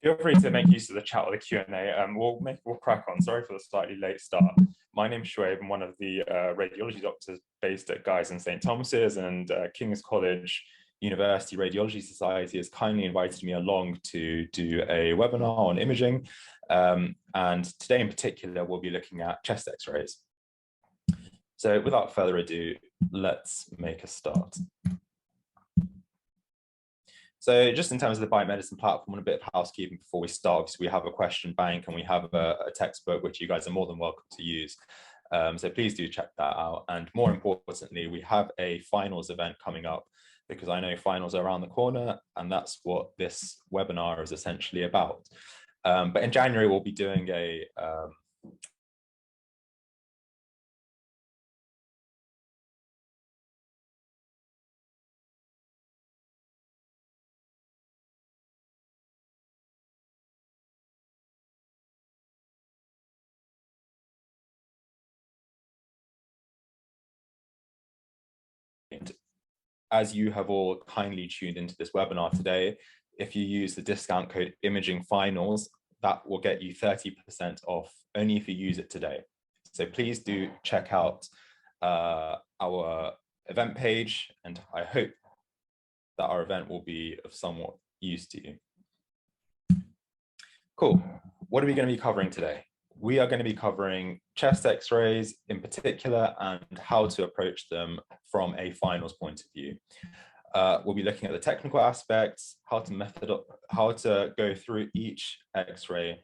Feel free to make use of the chat or the Q&A. We'll crack on. Sorry for the slightly late start. My name's Shuaib. I'm one of the radiology doctors based at Guy's and St Thomas's, and King's College University Radiology Society has kindly invited me along to do a webinar on imaging. And today in particular, we'll be looking at chest X-rays. So without further ado, let's make a start. So just in terms of the biomedicine platform and a bit of housekeeping before we start, because we have a question bank and we have a textbook which you guys are more than welcome to use. So please do check that out. And more importantly, we have a finals event coming up because I know finals are around the corner, and that's what this webinar is essentially about. But in January, we'll be doing a as you have all kindly tuned into this webinar today, if you use the discount code IMAGINGFINALS, that will get you 30% off only if you use it today. So please do check out our event page, and I hope that our event will be of somewhat use to you. Cool. What are we going to be covering today? We are going to be covering chest X-rays in particular and how to approach them from a finals point of view. We'll be looking at the technical aspects, how to go through each X-ray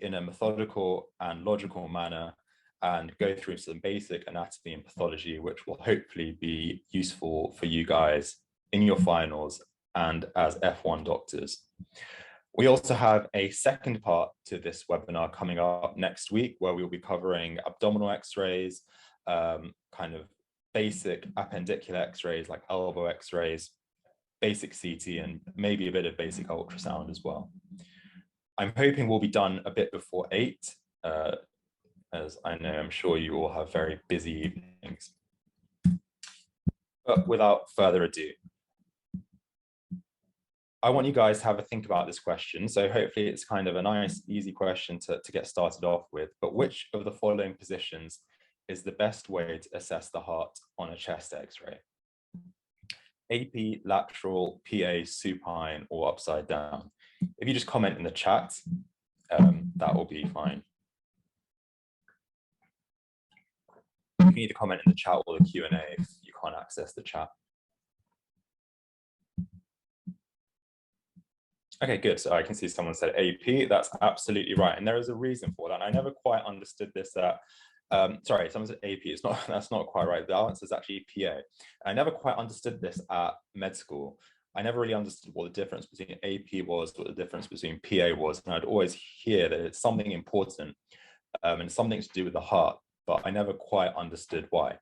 in a methodical and logical manner, and go through some basic anatomy and pathology, which will hopefully be useful for you guys in your finals and as F1 doctors. We also have a second part to this webinar coming up next week, where we'll be covering abdominal X-rays, kind of basic appendicular X-rays like elbow X-rays, basic CT, and maybe a bit of basic ultrasound as well. I'm hoping we'll be done a bit before 8, as I know I'm sure you all have very busy evenings. But without further ado, I want you guys to have a think about this question. So hopefully it's kind of a nice, easy question to get started off with. But which of the following positions is the best way to assess the heart on a chest X-ray? AP, lateral, PA, supine, or upside down? If you just comment in the chat, that will be fine. You can either comment in the chat or the Q&A if you can't access the chat. Okay, good. So I can see someone said AP. That's absolutely right. And there is a reason for that. I never quite understood this. Sorry, someone said AP. That's not quite right. The answer is actually PA. I never quite understood this at med school. I never really understood what the difference between AP was, what the difference between PA was. And I'd always hear that it's something important and something to do with the heart, but I never quite understood why.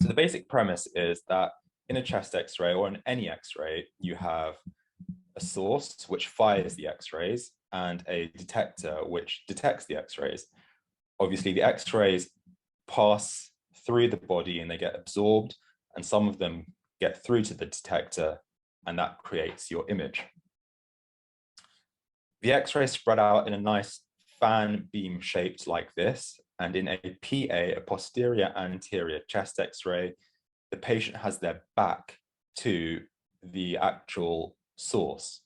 So the basic premise is that in a chest X-ray or in any X-ray, you have a source which fires the X-rays and a detector which detects the X-rays. Obviously, the X-rays pass through the body and they get absorbed, and some of them get through to the detector, and that creates your image. The X-rays spread out in a nice fan beam shaped like this, and in a PA, a posterior anterior chest X-ray, the patient has their back to the actual source.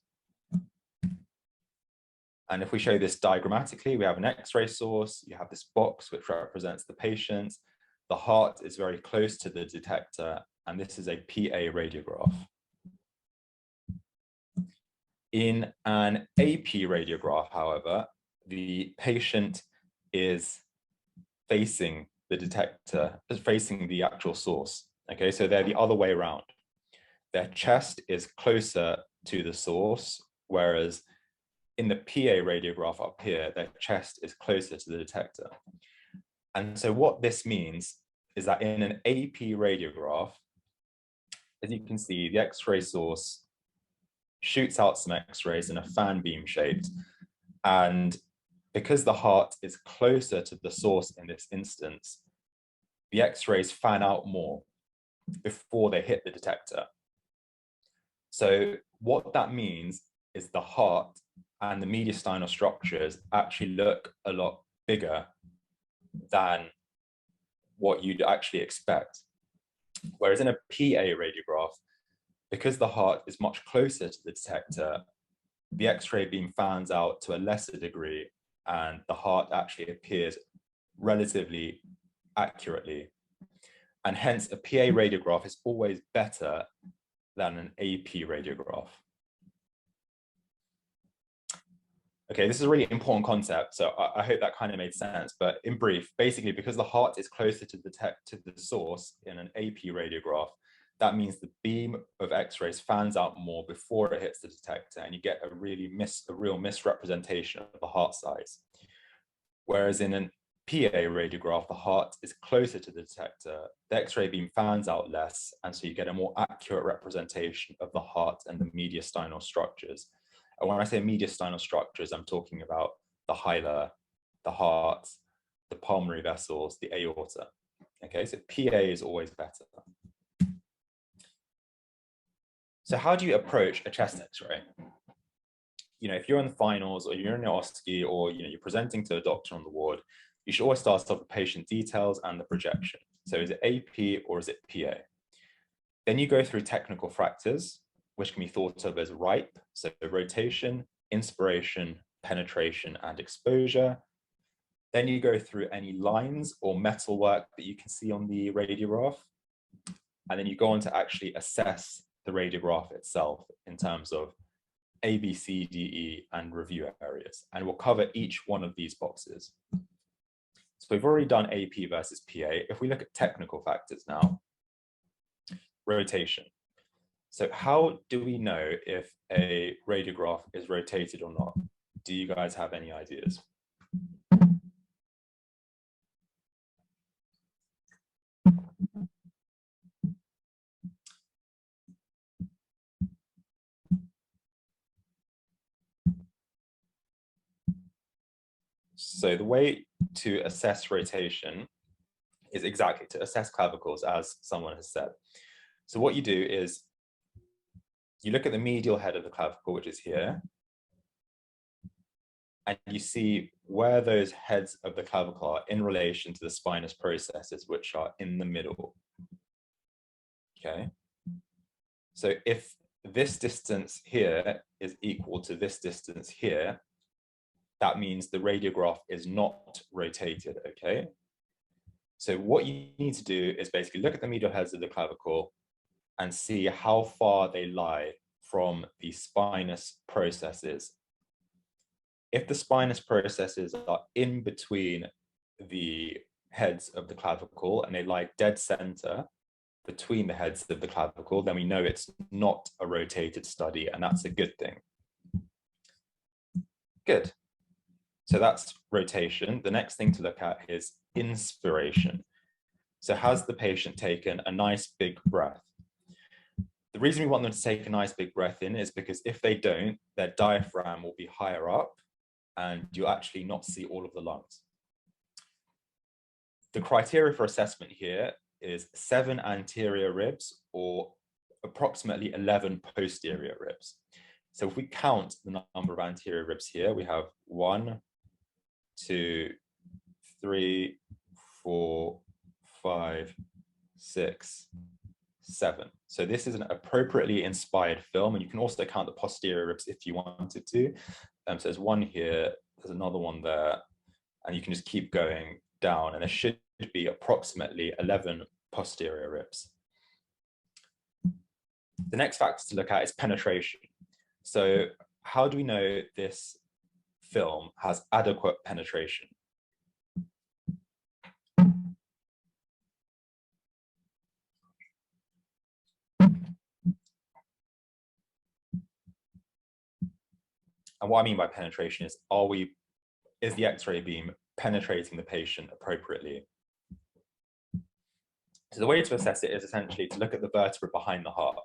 And if we show this diagrammatically, we have an X-ray source, you have this box which represents the patient, the heart is very close to the detector, and this is a PA radiograph. In an AP radiograph, however, the patient is facing the detector, facing the actual source. Okay, so they're the other way around. Their chest is closer to the source, whereas in the PA radiograph up here, their chest is closer to the detector. And so what this means is that in an AP radiograph, as you can see, the X-ray source shoots out some X-rays in a fan beam shaped. And because the heart is closer to the source in this instance, the X-rays fan out more before they hit the detector. So what that means is the heart and the mediastinal structures actually look a lot bigger than what you'd actually expect. Whereas in a PA radiograph, because the heart is much closer to the detector, the X-ray beam fans out to a lesser degree, and the heart actually appears relatively accurately. And hence, a PA radiograph is always better than an AP radiograph. Okay, this is a really important concept, so I hope that kind of made sense. But in brief, basically, because the heart is closer to the source in an AP radiograph, that means the beam of X-rays fans out more before it hits the detector, and you get a real misrepresentation of the heart size. Whereas in an PA radiograph, the heart is closer to the detector, the X-ray beam fans out less, and so you get a more accurate representation of the heart and the mediastinal structures. And when I say mediastinal structures, I'm talking about the hilar, the heart, the pulmonary vessels, the aorta. Okay, so PA is always better. So how do you approach a chest X-ray? You know, if you're in the finals or you're in an OSCE or you're presenting to a doctor on the ward, you should always start off with patient details and the projection. So is it AP or is it PA? Then you go through technical factors, which can be thought of as RIPE, so rotation, inspiration, penetration, and exposure. Then you go through any lines or metalwork that you can see on the radiograph. And then you go on to actually assess the radiograph itself in terms of A, B, C, D, E, and review areas. And we'll cover each one of these boxes. So we've already done AP versus PA. If we look at technical factors now, rotation. So how do we know if a radiograph is rotated or not? Do you guys have any ideas? So the way to assess rotation is exactly to assess clavicles, as someone has said. So what you do is you look at the medial head of the clavicle, which is here, and you see where those heads of the clavicle are in relation to the spinous processes, which are in the middle. Okay. So if this distance here is equal to this distance here, that means the radiograph is not rotated, okay? So what you need to do is basically look at the medial heads of the clavicle and see how far they lie from the spinous processes. If the spinous processes are in between the heads of the clavicle and they lie dead center between the heads of the clavicle, then we know it's not a rotated study, and that's a good thing. Good. So that's rotation. The next thing to look at is inspiration. So has the patient taken a nice big breath? The reason we want them to take a nice big breath in is because if they don't, their diaphragm will be higher up and you'll actually not see all of the lungs. The criteria for assessment here is 7 anterior ribs or approximately 11 posterior ribs. So if we count the number of anterior ribs here, we have 1, 2, 3, 4, 5, 6, 7. So this is an appropriately inspired film, and you can also count the posterior ribs if you wanted to. So there's one here, there's another one there, and you can just keep going down, and there should be approximately 11 posterior ribs. The next factor to look at is penetration. So how do we know this film has adequate penetration? And what I mean by penetration is, is the X-ray beam penetrating the patient appropriately? So the way to assess it is essentially to look at the vertebra behind the heart.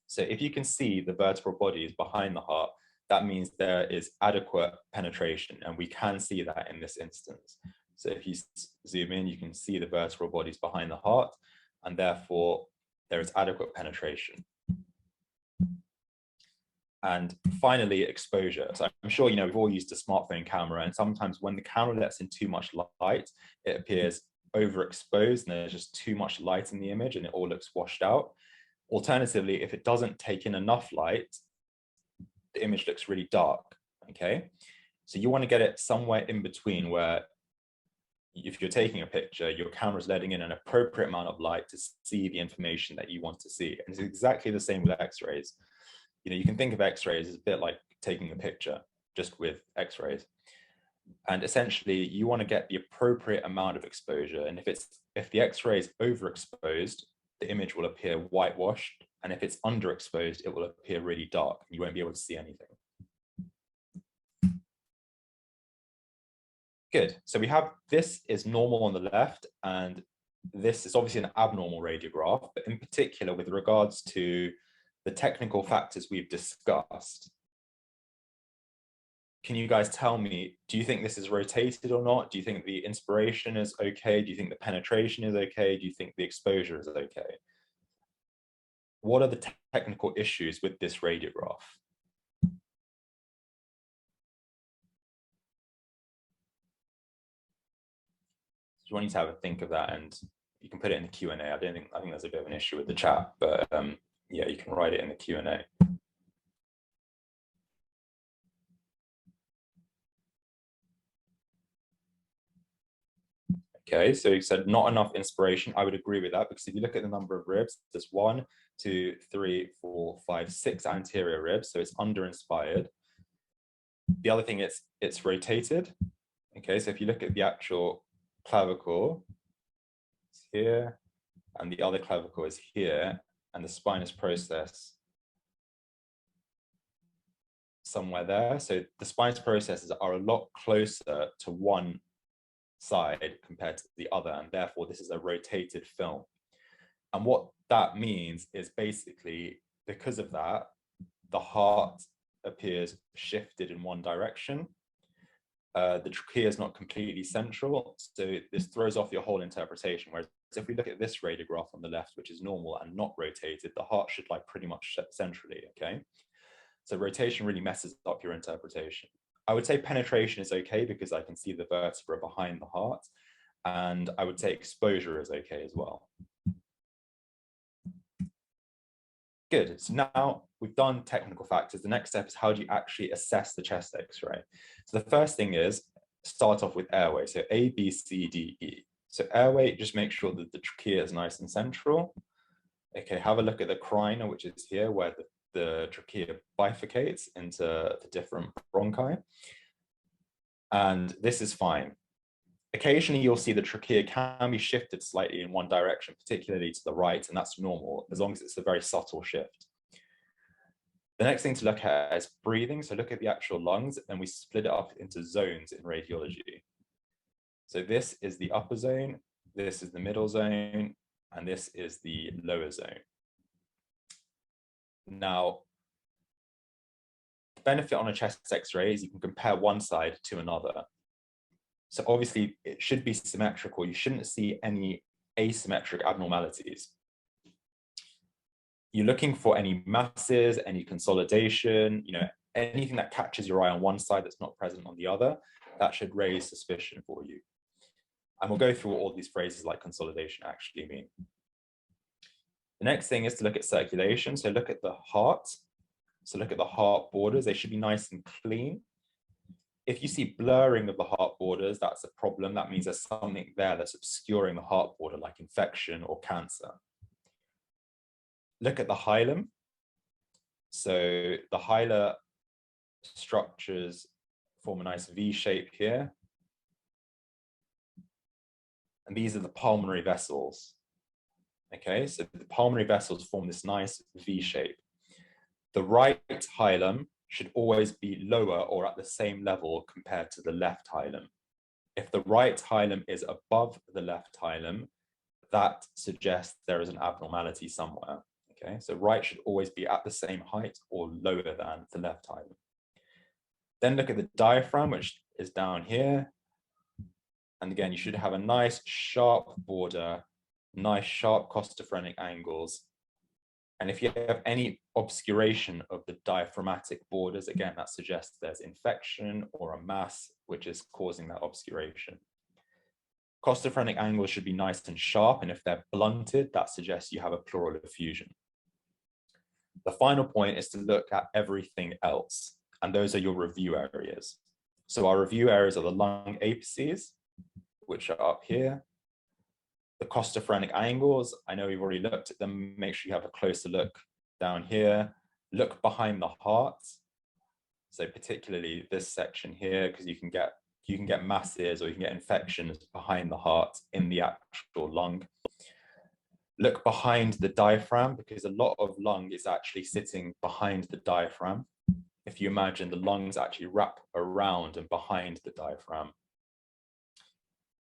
So if you can see the vertebral bodies behind the heart, that means there is adequate penetration, and we can see that in this instance. So if you zoom in, you can see the vertebral bodies behind the heart, and therefore there is adequate penetration. And finally, exposure. So I'm sure, we've all used a smartphone camera, and sometimes when the camera lets in too much light, it appears overexposed and there's just too much light in the image and it all looks washed out. Alternatively, if it doesn't take in enough light, the image looks really dark, okay? So you want to get it somewhere in between, where if you're taking a picture, your camera's letting in an appropriate amount of light to see the information that you want to see. And it's exactly the same with X-rays. You can think of X-rays as a bit like taking a picture, just with X-rays. And essentially, you want to get the appropriate amount of exposure. And if the X-ray is overexposed, the image will appear whitewashed. And if it's underexposed, it will appear really dark. You won't be able to see anything. Good. So we have, this is normal on the left, and this is obviously an abnormal radiograph, but in particular with regards to the technical factors we've discussed. Can you guys tell me, do you think this is rotated or not? Do you think the inspiration is okay? Do you think the penetration is okay? Do you think the exposure is okay? What are the technical issues with this radiograph? So I want you to have a think of that, and you can put it in the Q&A. I think there's a bit of an issue with the chat, but yeah, you can write it in the Q&A. Okay, so you said not enough inspiration. I would agree with that, because if you look at the number of ribs, there's 1, 2, 3, 4, 5, 6 anterior ribs, so it's under-inspired. The other thing is it's rotated. Okay, so if you look at the actual clavicle, it's here, and the other clavicle is here, and the spinous process somewhere there. So the spinous processes are a lot closer to one side compared to the other, and therefore this is a rotated film. And what that means is basically, because of that, the heart appears shifted in one direction. The trachea is not completely central, so this throws off your whole interpretation. Whereas if we look at this radiograph on the left, which is normal and not rotated, the heart should lie pretty much centrally, okay? So rotation really messes up your interpretation. I would say penetration is okay, because I can see the vertebra behind the heart, and I would say exposure is okay as well. Good. So now we've done technical factors. The next step is, how do you actually assess the chest X-ray? So the first thing is start off with airway. So A, B, C, D, E. So airway, just make sure that the trachea is nice and central. Okay, have a look at the carina, which is here, where the trachea bifurcates into the different bronchi. And this is fine. Occasionally, you'll see the trachea can be shifted slightly in one direction, particularly to the right, and that's normal, as long as it's a very subtle shift. The next thing to look at is breathing. So look at the actual lungs, and we split it up into zones in radiology. So this is the upper zone, this is the middle zone, and this is the lower zone. Now, the benefit on a chest X-ray is you can compare one side to another. So obviously it should be symmetrical. You shouldn't see any asymmetric abnormalities. You're looking for any masses, any consolidation, anything that catches your eye on one side that's not present on the other. That should raise suspicion for you. And we'll go through what all these phrases like consolidation actually mean. The next thing is to look at circulation. So look at the heart. So look at the heart borders. They should be nice and clean. If you see blurring of the heart borders, that's a problem. That means there's something there that's obscuring the heart border, like infection or cancer. Look at the hilum. So the hilar structures form a nice V shape here. And these are the pulmonary vessels. Okay, so the pulmonary vessels form this nice V shape. The right hilum should always be lower or at the same level compared to the left hilum. If the right hilum is above the left hilum, that suggests there is an abnormality somewhere. Okay, so right should always be at the same height or lower than the left hilum. Then look at the diaphragm, which is down here. And again, you should have a nice sharp border, nice sharp costophrenic angles. And if you have any obscuration of the diaphragmatic borders, again, that suggests there's infection or a mass which is causing that obscuration. Costophrenic angles should be nice and sharp, and if they're blunted, that suggests you have a pleural effusion. The final point is to look at everything else, and those are your review areas. So our review areas are the lung apices, which are up here. The costophrenic angles, I know we've already looked at them. Make sure you have a closer look down here. Look behind the heart. So particularly this section here, because you can get masses or you can get infections behind the heart in the actual lung. Look behind the diaphragm, because a lot of lung is actually sitting behind the diaphragm. If you imagine the lungs actually wrap around and behind the diaphragm.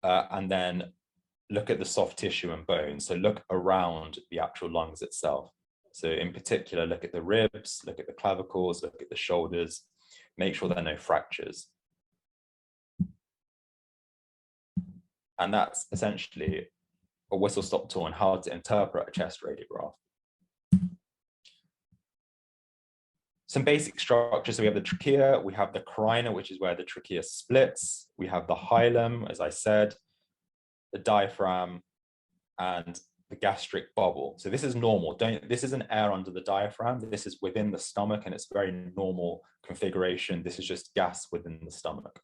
And then look at the soft tissue and bone. So look around the actual lungs itself. So in particular, look at the ribs, look at the clavicles, look at the shoulders, make sure there are no fractures. And that's essentially a whistle-stop tour on how to interpret a chest radiograph. Some basic structures. So we have the trachea, we have the carina, which is where the trachea splits. We have the hilum, as I said, the diaphragm, and the gastric bubble. So this is normal. This isn't air under the diaphragm. This is within the stomach, and it's very normal configuration. This is just gas within the stomach.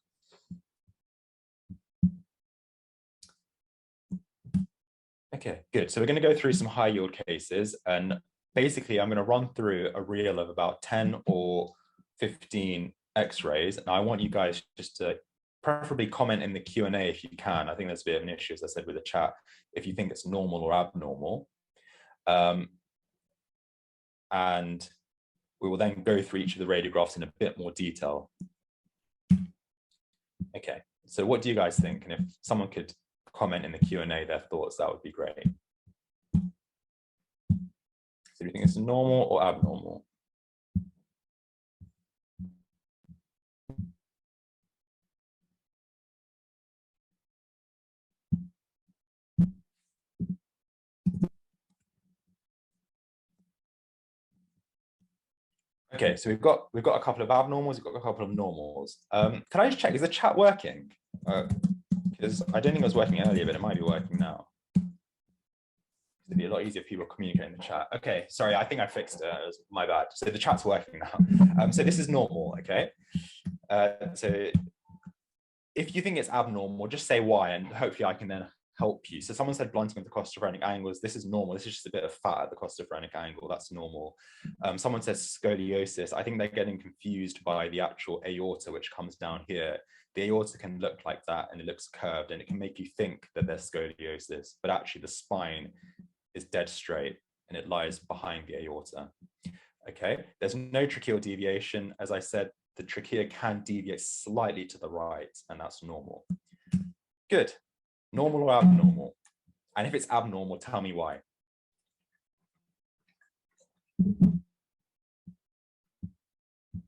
Okay, good. So we're going to go through some high yield cases, and basically I'm going to run through a reel of about 10 or 15 X-rays, and I want you guys just to preferably comment in the Q&A if you can. I think there's a bit of an issue, as I said, with the chat, if you think it's normal or abnormal. And we will then go through each of the radiographs in a bit more detail. Okay, so what do you guys think? And if someone could comment in the Q&A their thoughts, that would be great. So do you think it's normal or abnormal? Okay, so we've got a couple of abnormals, we've got a couple of normals. Can I just check, is the chat working? Because I don't think it was working earlier, but it might be working now. It'd be a lot easier if people communicate in the chat. Okay, sorry, I think I fixed it. It was my bad. So the chat's working now. So this is normal, okay? So if you think it's abnormal, just say why, and hopefully I can then help you. So someone said blunting of the costophrenic angles. This is normal. This is just a bit of fat at the costophrenic angle. That's normal. Someone says scoliosis. I think they're getting confused by the actual aorta, which comes down here. The aorta can look like that, and it looks curved, and it can make you think that there's scoliosis, but actually the spine is dead straight, and it lies behind the aorta. Okay, there's no tracheal deviation. As I said, the trachea can deviate slightly to the right, and that's normal. Good. Normal or abnormal? And if it's abnormal, tell me why.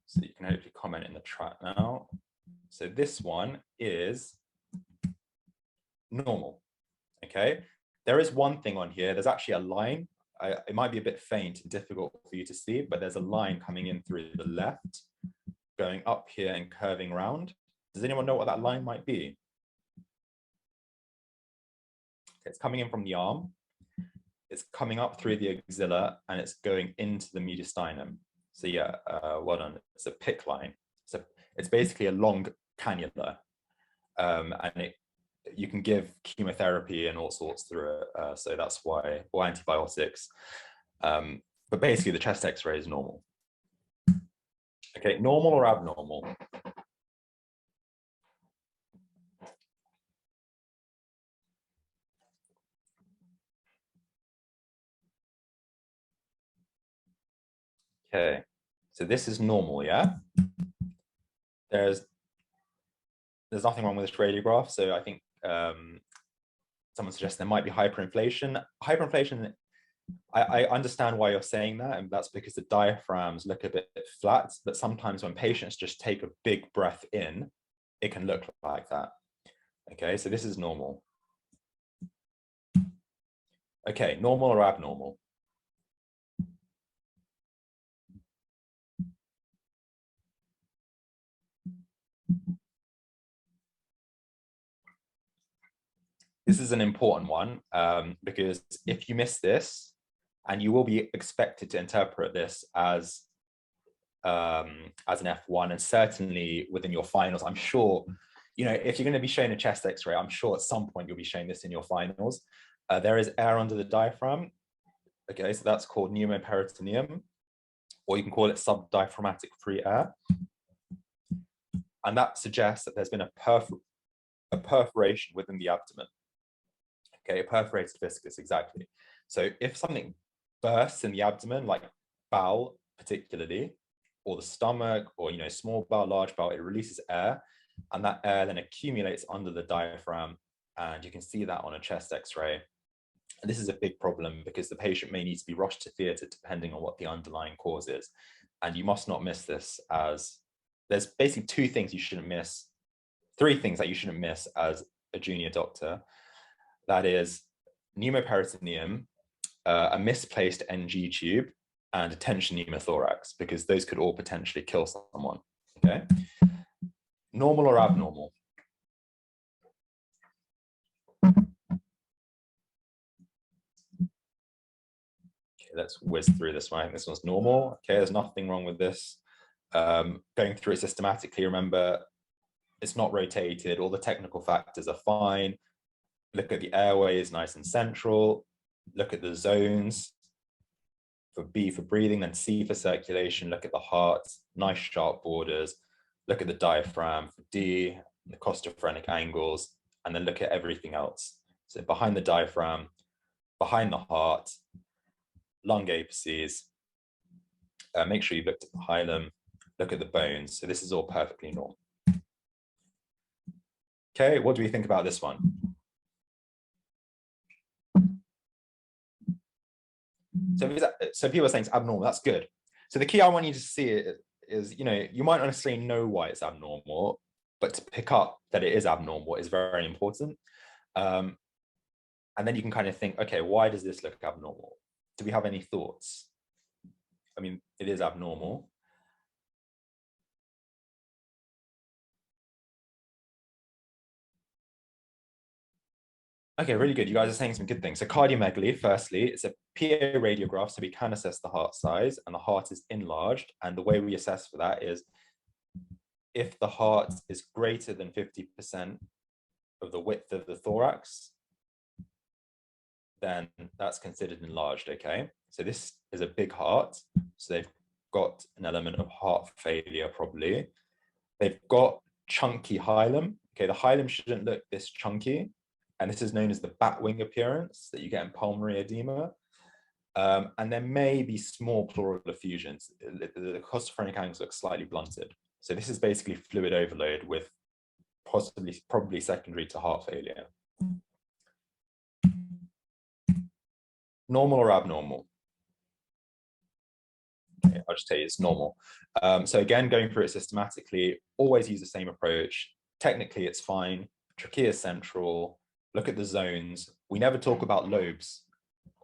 So you can hopefully comment in the chat now. So this one is normal, okay? There is one thing on here. There's actually a line. It might be a bit faint and difficult for you to see, but there's a line coming in through the left, going up here and curving round. Does anyone know what that line might be? It's coming in from the arm. It's coming up through the axilla, and it's going into the mediastinum. So yeah, well done. It's a PICC line. So it's basically a long cannula, and you can give chemotherapy and all sorts through it. So that's why, or antibiotics. But basically the chest X-ray is normal. Okay, normal or abnormal? Okay, so this is normal, yeah? There's nothing wrong with this radiograph. So I think someone suggests there might be hyperinflation. Hyperinflation, I understand why you're saying that, and that's because the diaphragms look a bit flat, but sometimes when patients just take a big breath in, it can look like that. Okay, so this is normal. Okay, normal or abnormal? This is an important one because if you miss this, and you will be expected to interpret this as an F1, and certainly within your finals, I'm sure, you know, if you're going to be showing a chest X-ray, I'm sure at some point you'll be showing this in your finals. There is air under the diaphragm. Okay, so that's called pneumoperitoneum, or you can call it subdiaphragmatic free air. And that suggests that there's been a perforation within the abdomen. Okay, a perforated viscus, exactly. So if something bursts in the abdomen, like bowel particularly, or the stomach, or, you know, small bowel, large bowel, it releases air, and that air then accumulates under the diaphragm, and you can see that on a chest X-ray. And this is a big problem because the patient may need to be rushed to theatre depending on what the underlying cause is. And you must not miss this, as there's basically three things that you shouldn't miss as a junior doctor. That is pneumoperitoneum, a misplaced NG tube, and a tension pneumothorax, because those could all potentially kill someone. Okay, normal or abnormal? Let's whiz through this one. This one's normal. Okay, there's nothing wrong with this. Going through it systematically, remember, it's not rotated. All the technical factors are fine. Look at the airways, nice and central. Look at the zones. For B for breathing, then C for circulation. Look at the heart, nice sharp borders. Look at the diaphragm for D, the costophrenic angles, and then look at everything else. So behind the diaphragm, behind the heart, lung apices, make sure you've looked at the hilum, look at the bones. So this is all perfectly normal. Okay, what do we think about this one? So people are saying it's abnormal, that's good. So the key I want you to see is, you know, you might not necessarily know why it's abnormal, but to pick up that it is abnormal is very important. And then you can kind of think, okay, why does this look abnormal? Do we have any thoughts? I mean, it is abnormal. Okay, really good. You guys are saying some good things. So cardiomegaly, firstly, it's a PA radiograph, so we can assess the heart size, and the heart is enlarged. And the way we assess for that is if the heart is greater than 50% of the width of the thorax, then that's considered enlarged, okay? So this is a big heart, so they've got an element of heart failure probably. They've got chunky hilum. Okay, the hilum shouldn't look this chunky, and this is known as the bat wing appearance that you get in pulmonary edema. And there may be small pleural effusions. The costophrenic angles look slightly blunted. So this is basically fluid overload with probably secondary to heart failure. Normal or abnormal? Okay, I'll just tell you it's normal. So again, going through it systematically, always use the same approach. Technically, it's fine. Trachea central. Look at the zones. We never talk about lobes,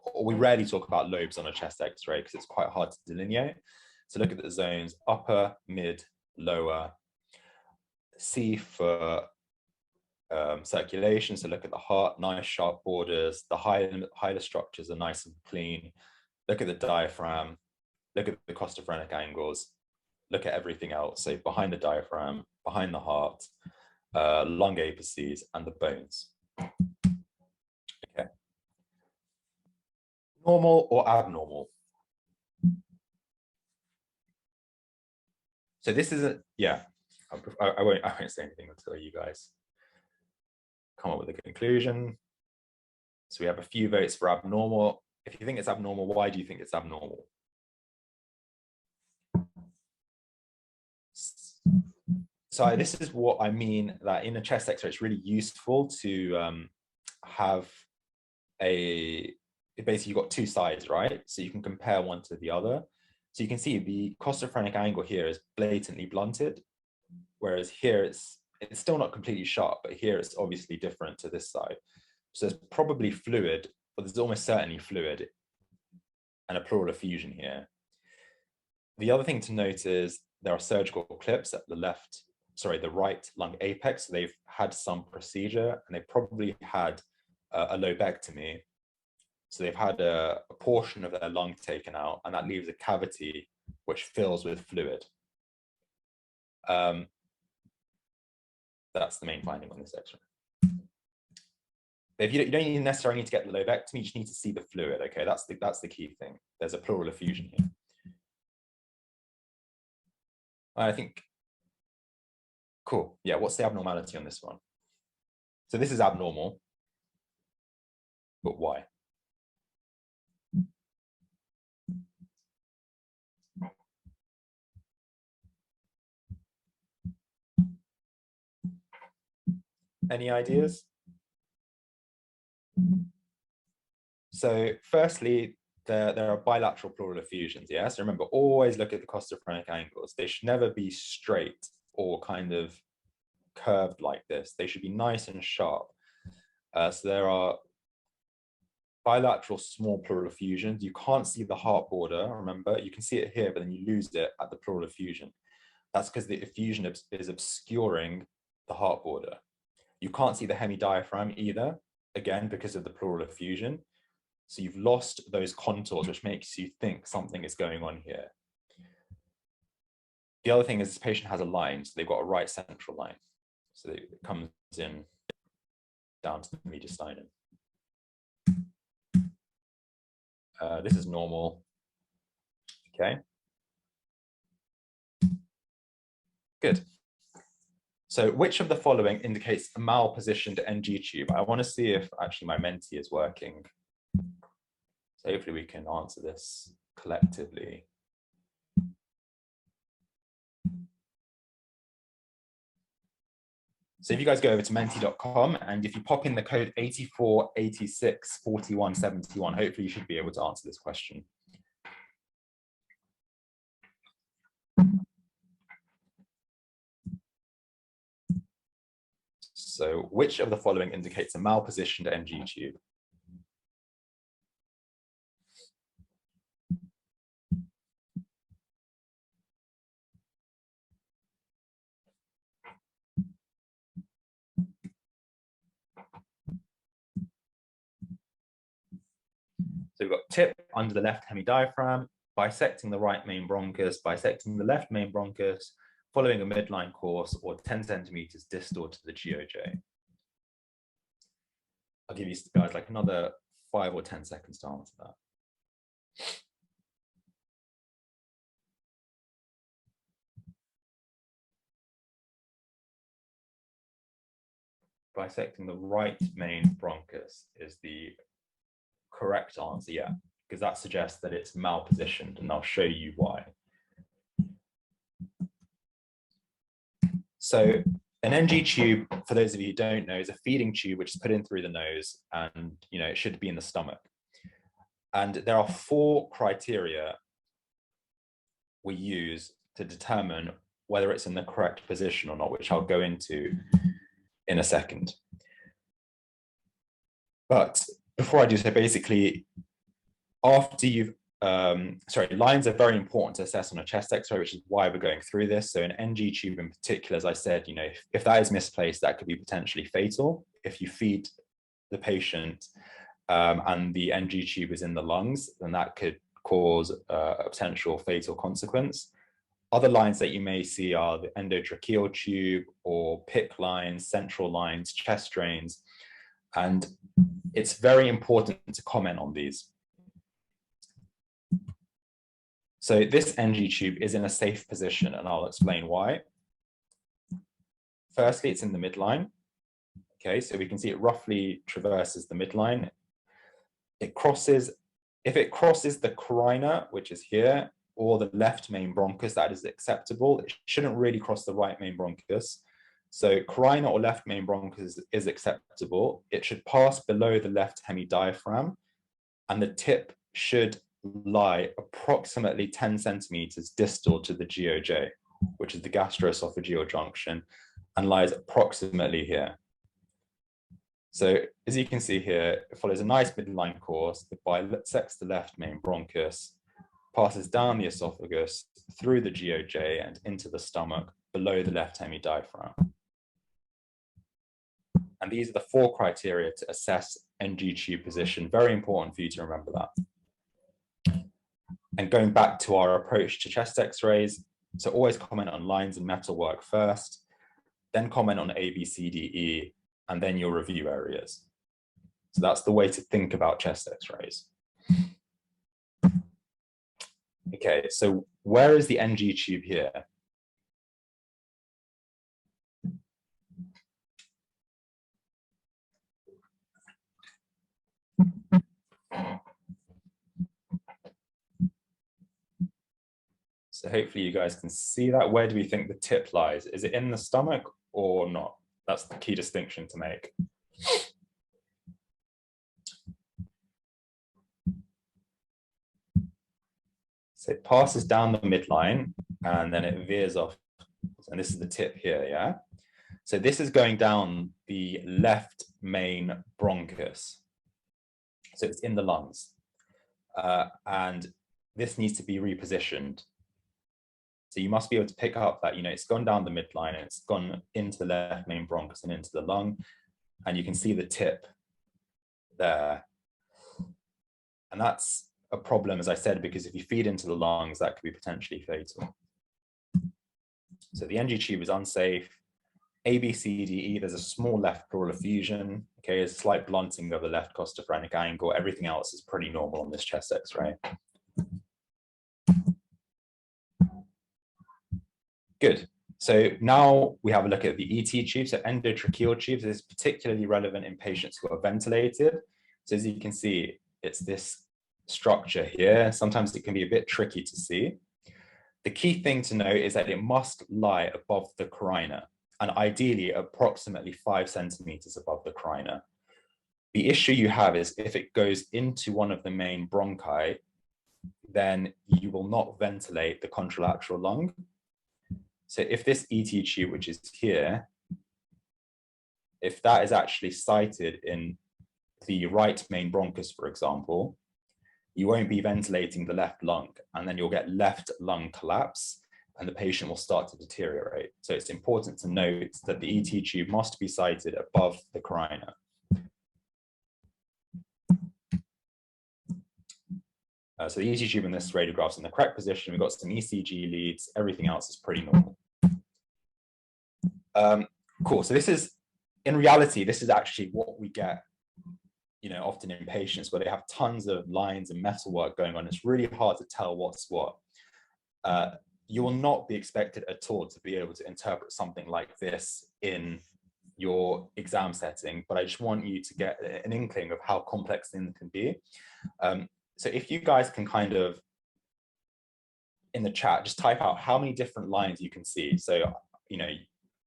or we rarely talk about lobes on a chest X-ray because it's quite hard to delineate. So look at the zones: upper, mid, lower. C for circulation. So look at the heart, nice sharp borders. The hilar structures are nice and clean. Look at the diaphragm. Look at the costophrenic angles. Look at everything else. So behind the diaphragm, behind the heart, lung apices, and the bones. Okay. Normal or abnormal? So this isn't, yeah, I won't say anything until you guys come up with a conclusion. So we have a few votes for abnormal. If you think it's abnormal, why do you think it's abnormal? So this is what I mean, that in a chest X-ray, it's really useful to have basically you've got two sides, right? So you can compare one to the other. So you can see the costophrenic angle here is blatantly blunted, whereas here it's still not completely sharp, but here it's obviously different to this side. So it's probably fluid, but there's almost certainly fluid and a pleural effusion here. The other thing to note is there are surgical clips at the right lung apex. So they've had some procedure and they probably had a lobectomy. So they've had a portion of their lung taken out, and that leaves a cavity which fills with fluid. That's the main finding on this X-ray. If you don't even necessarily need to get the lobectomy, you just need to see the fluid. Okay, that's the key thing. There's a pleural effusion here. I think, cool. Yeah, what's the abnormality on this one? So this is abnormal, but why? Any ideas? So firstly, there are bilateral pleural effusions, yeah? So remember, always look at the costophrenic angles. They should never be straight or kind of curved like this. They should be nice and sharp. So there are bilateral small pleural effusions. You can't see the heart border, remember? You can see it here, but then you lose it at the pleural effusion. That's because the effusion is obscuring the heart border. You can't see the hemidiaphragm either, again, because of the pleural effusion. So you've lost those contours, which makes you think something is going on here. The other thing is this patient has a line, so they've got a right central line. So it comes in down to the mediastinum. This is normal. Okay. Good. So which of the following indicates a malpositioned NG tube? I want to see if actually my Menti is working. So hopefully we can answer this collectively. So if you guys go over to menti.com and if you pop in the code 84864171, hopefully you should be able to answer this question. So which of the following indicates a malpositioned NG tube? So we've got tip under the left hemidiaphragm, bisecting the right main bronchus, bisecting the left main bronchus, following a midline course, or 10 centimeters distal to the GOJ. I'll give you guys like another 5 or 10 seconds to answer that. Bisecting the right main bronchus is the correct answer, yeah, because that suggests that it's malpositioned, and I'll show you why. So an NG tube, for those of you who don't know, is a feeding tube which is put in through the nose, and it should be in the stomach. And there are 4 criteria we use to determine whether it's in the correct position or not, which I'll go into in a second. But before I do so, basically, after you've, lines are very important to assess on a chest X-ray, which is why we're going through this. So an NG tube in particular, as I said, if that is misplaced, that could be potentially fatal. If you feed the patient and the NG tube is in the lungs, then that could cause a potential fatal consequence. Other lines that you may see are the endotracheal tube or PICC lines, central lines, chest drains. And it's very important to comment on these. So this NG tube is in a safe position, and I'll explain why. Firstly, it's in the midline. Okay, so we can see it roughly traverses the midline. It crosses, if it crosses the carina, which is here, or the left main bronchus, that is acceptable. It shouldn't really cross the right main bronchus. So carina or left main bronchus is acceptable. It should pass below the left hemidiaphragm, and the tip should lie approximately 10 centimeters distal to the GOJ, which is the gastroesophageal junction, and lies approximately here. So as you can see here, it follows a nice midline course. It bisects the left main bronchus, passes down the esophagus, through the GOJ and into the stomach, below the left hemidiaphragm. And these are the 4 criteria to assess NG tube position. Very important for you to remember that. And going back to our approach to chest X-rays, so always comment on lines and metalwork first, then comment on A, B, C, D, E, and then your review areas. So that's the way to think about chest X-rays. Okay, so where is the NG tube here? So hopefully you guys can see that. Where do we think the tip lies? Is it in the stomach or not? That's the key distinction to make. So it passes down the midline and then it veers off. And this is the tip here, yeah? So this is going down the left main bronchus. So it's in the lungs. And this needs to be repositioned. So you must be able to pick up that, it's gone down the midline and it's gone into the left main bronchus and into the lung. And you can see the tip there. And that's a problem, as I said, because if you feed into the lungs, that could be potentially fatal. So the NG tube is unsafe. A, B, C, D, E, there's a small left pleural effusion. Okay, there's a slight blunting of the left costophrenic angle. Everything else is pretty normal on this chest X-ray. Good. So now we have a look at the ET tube. So endotracheal tubes is particularly relevant in patients who are ventilated. So as you can see, it's this structure here. Sometimes it can be a bit tricky to see. The key thing to note is that it must lie above the carina, and ideally approximately 5 centimeters above the carina. The issue you have is if it goes into one of the main bronchi, then you will not ventilate the contralateral lung. So if this ET tube, which is here, if that is actually sited in the right main bronchus, for example, you won't be ventilating the left lung, and then you'll get left lung collapse and the patient will start to deteriorate. So it's important to note that the ET tube must be sited above the carina. So the ET tube in this radiograph is in the correct position. We've got some ECG leads. Everything else is pretty normal. Cool. So this is, in reality, this is actually what we get, often in patients where they have tons of lines and metalwork going on. It's really hard to tell what's what. You will not be expected at all to be able to interpret something like this in your exam setting, but I just want you to get an inkling of how complex things can be. So if you guys can kind of, in the chat, just type out how many different lines you can see. So,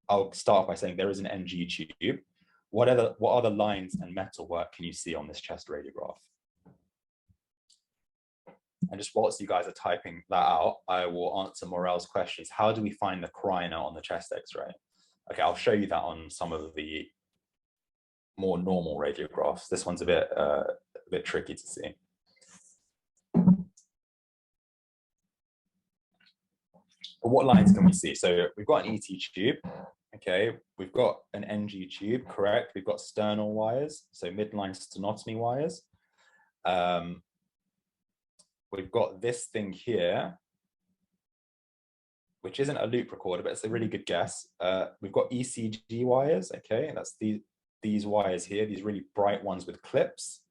I'll start by saying there is an NG tube. What other lines and metalwork can you see on this chest radiograph? And just whilst you guys are typing that out, I will answer Morel's questions. How do we find the carina on the chest X-ray? Okay, I'll show you that on some of the more normal radiographs. This one's a bit tricky to see. But what lines can we see? So we've got an ET tube. Okay, we've got an NG tube, correct. We've got sternal wires, so midline sternotomy wires. We've got this thing here, which isn't a loop recorder, but it's a really good guess. We've got ECG wires, okay, and that's these wires here, these really bright ones with clips.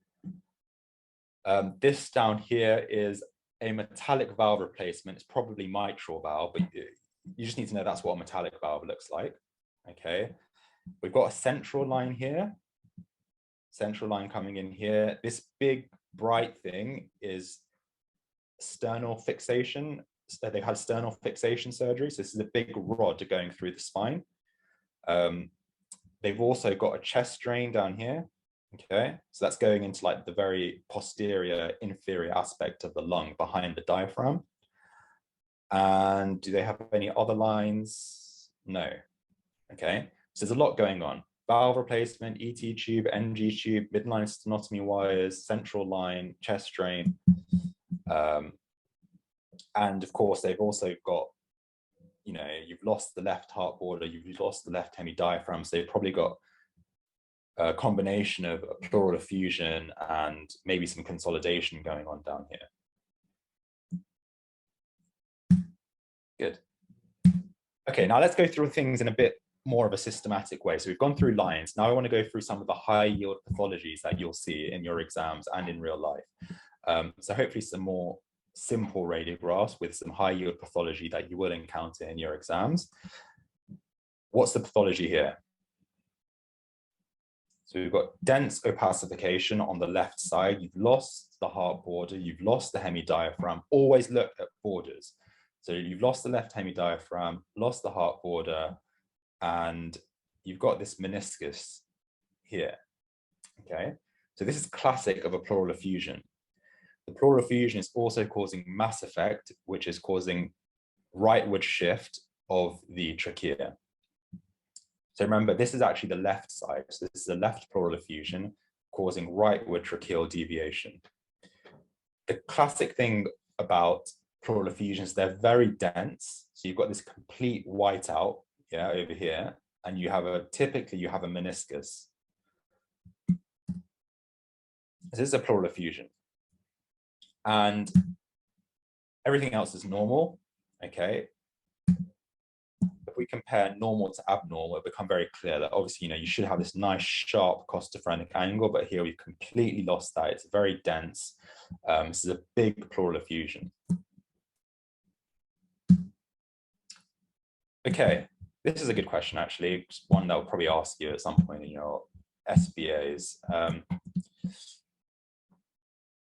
This down here is a metallic valve replacement. It's probably mitral valve, but you just need to know that's what a metallic valve looks like. Okay, we've got a central line here, central line coming in here. This big bright thing is sternal fixation. So they've had sternal fixation surgery. So this is a big rod going through the spine. They've also got a chest drain down here. Okay, so that's going into like the very posterior inferior aspect of the lung behind the diaphragm. And do they have any other lines? No. Okay, so there's a lot going on. Valve replacement, ET tube, NG tube, midline sternotomy wires, central line, chest drain. And of course, they've also got, you've lost the left heart border, you've lost the left hemidiaphragm, so they've probably got a combination of a pleural effusion and maybe some consolidation going on down here. Good. Okay, now let's go through things in a bit more of a systematic way. So we've gone through lines. Now I want to go through some of the high yield pathologies that you'll see in your exams and in real life. So hopefully some more simple radiographs with some high yield pathology that you will encounter in your exams. What's the pathology here? So we've got dense opacification on the left side. You've lost the heart border. You've lost the hemidiaphragm. Always look at borders. So you've lost the left hemidiaphragm, lost the heart border, and you've got this meniscus here. Okay, so this is classic of a pleural effusion. The pleural effusion is also causing mass effect, which is causing rightward shift of the trachea. So remember, this is actually the left side. So this is a left pleural effusion causing rightward tracheal deviation. The classic thing about pleural effusions, they're very dense. So you've got this complete whiteout, yeah, over here, and you have typically you have a meniscus. This is a pleural effusion. And everything else is normal, okay? If we compare normal to abnormal, it becomes very clear that obviously, you should have this nice sharp costophrenic angle, but here we've completely lost that. It's very dense. This is a big pleural effusion. Okay, this is a good question, actually. Just one that will probably ask you at some point in your SBAs.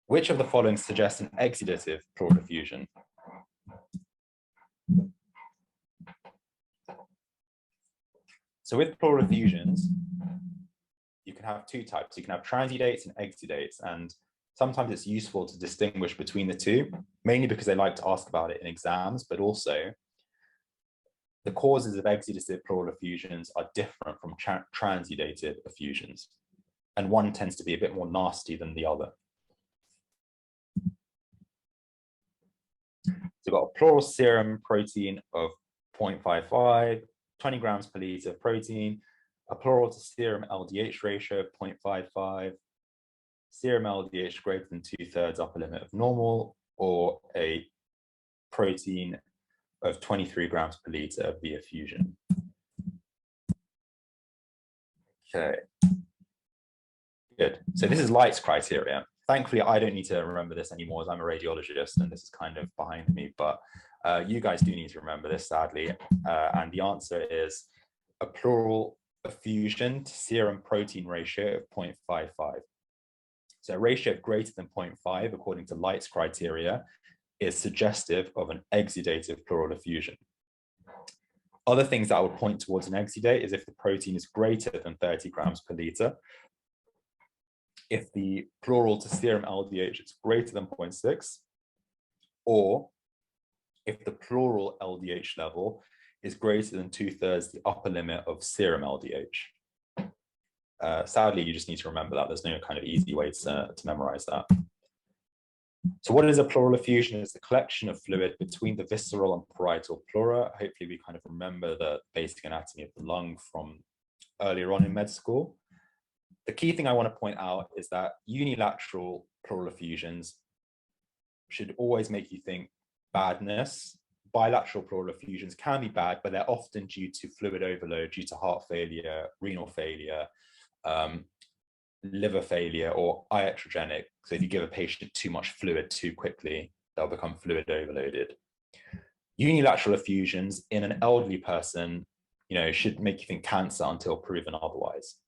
Which of the following suggests an exudative pleural effusion? So with pleural effusions, you can have two types. You can have transudates and exudates, and sometimes it's useful to distinguish between the two, mainly because they like to ask about it in exams, but also the causes of exudative pleural effusions are different from transudative effusions, and one tends to be a bit more nasty than the other. So we've got a pleural serum protein of 0.55, 20 grams per liter of protein, a pleural to serum LDH ratio of 0.55, serum LDH greater than 2/3 upper limit of normal, or a protein of 23 grams per liter of the effusion. Okay, good. So this is Light's criteria. Thankfully, I don't need to remember this anymore as I'm a radiologist, and this is kind of behind me, but you guys do need to remember this, sadly. And the answer is a pleural effusion to serum protein ratio of 0.55. So a ratio of greater than 0.5, according to Light's criteria, is suggestive of an exudative pleural effusion. Other things that would point towards an exudate is if the protein is greater than 30 grams per liter, if the pleural to serum LDH is greater than 0.6, or if the pleural LDH level is greater than 2/3 the upper limit of serum LDH. Sadly, you just need to remember that. There's no kind of easy way to memorize that. So what is a pleural effusion? It's the collection of fluid between the visceral and parietal pleura. Hopefully we kind of remember the basic anatomy of the lung from earlier on in med school. The key thing I want to point out is that unilateral pleural effusions should always make you think badness. Bilateral pleural effusions can be bad, but they're often due to fluid overload, due to heart failure, renal failure, liver failure, or iatrogenic. So if you give a patient too much fluid too quickly, they'll become fluid overloaded. Unilateral effusions in an elderly person, should make you think cancer until proven otherwise.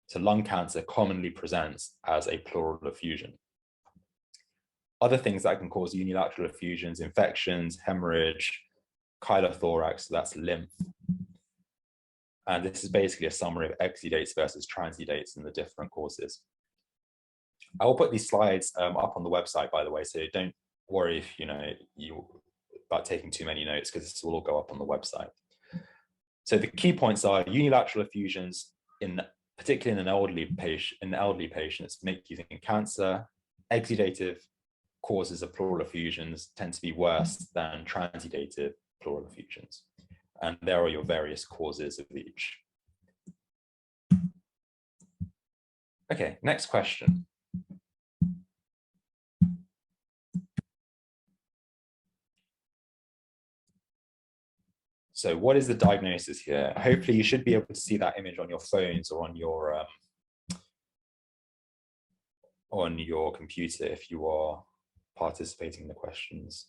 So lung cancer commonly presents as a pleural effusion. Other things that can cause unilateral effusions: infections, hemorrhage, chylothorax, so that's lymph. And this is basically a summary of exudates versus transudates and the different causes. I will put these slides up on the website, by the way, so don't worry if you about taking too many notes, because this will all go up on the website. So the key points are unilateral effusions, particularly in an elderly patients, make you think cancer. Exudative causes of pleural effusions tend to be worse than transudative pleural effusions. And there are your various causes of each. Okay, next question. So what is the diagnosis here? Hopefully you should be able to see that image on your phones or on your computer if you are participating in the questions.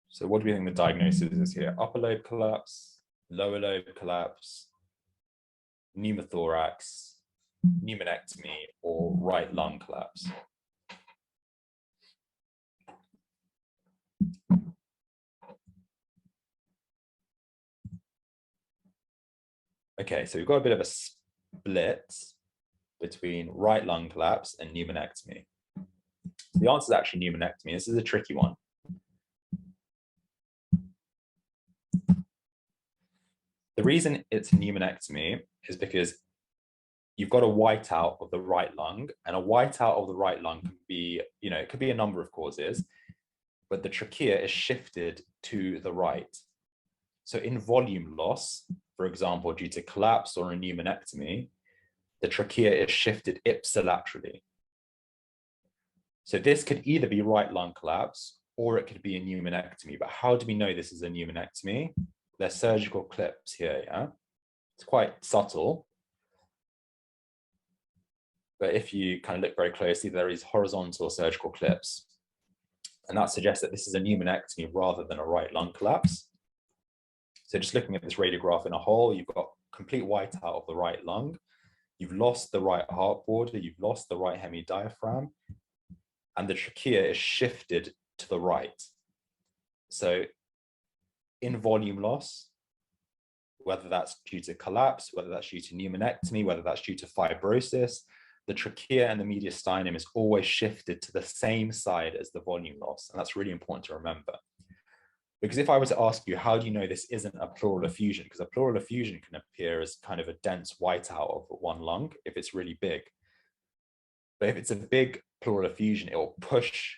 So what do we think the diagnosis is here? Upper lobe collapse, lower lobe collapse, pneumothorax, pneumonectomy, or right lung collapse? Okay, so we've got a bit of a split between right lung collapse and pneumonectomy. The answer is actually pneumonectomy. This is a tricky one. The reason it's pneumonectomy is because you've got a whiteout of the right lung, and a whiteout of the right lung can be, it could be a number of causes, but the trachea is shifted to the right. So in volume loss, for example, due to collapse or a pneumonectomy, the trachea is shifted ipsilaterally. So this could either be right lung collapse or it could be a pneumonectomy. But how do we know this is a pneumonectomy? There's surgical clips here, yeah? It's quite subtle. But if you kind of look very closely, there is horizontal surgical clips. And that suggests that this is a pneumonectomy rather than a right lung collapse. So just looking at this radiograph in a whole, you've got complete whiteout of the right lung. You've lost the right heart border. You've lost the right hemidiaphragm. And the trachea is shifted to the right. So in volume loss, whether that's due to collapse, whether that's due to pneumonectomy, whether that's due to fibrosis, the trachea and the mediastinum is always shifted to the same side as the volume loss. And that's really important to remember. Because if I were to ask you, how do you know this isn't a pleural effusion? Because a pleural effusion can appear as kind of a dense whiteout of one lung if it's really big. But if it's a big pleural effusion, it will push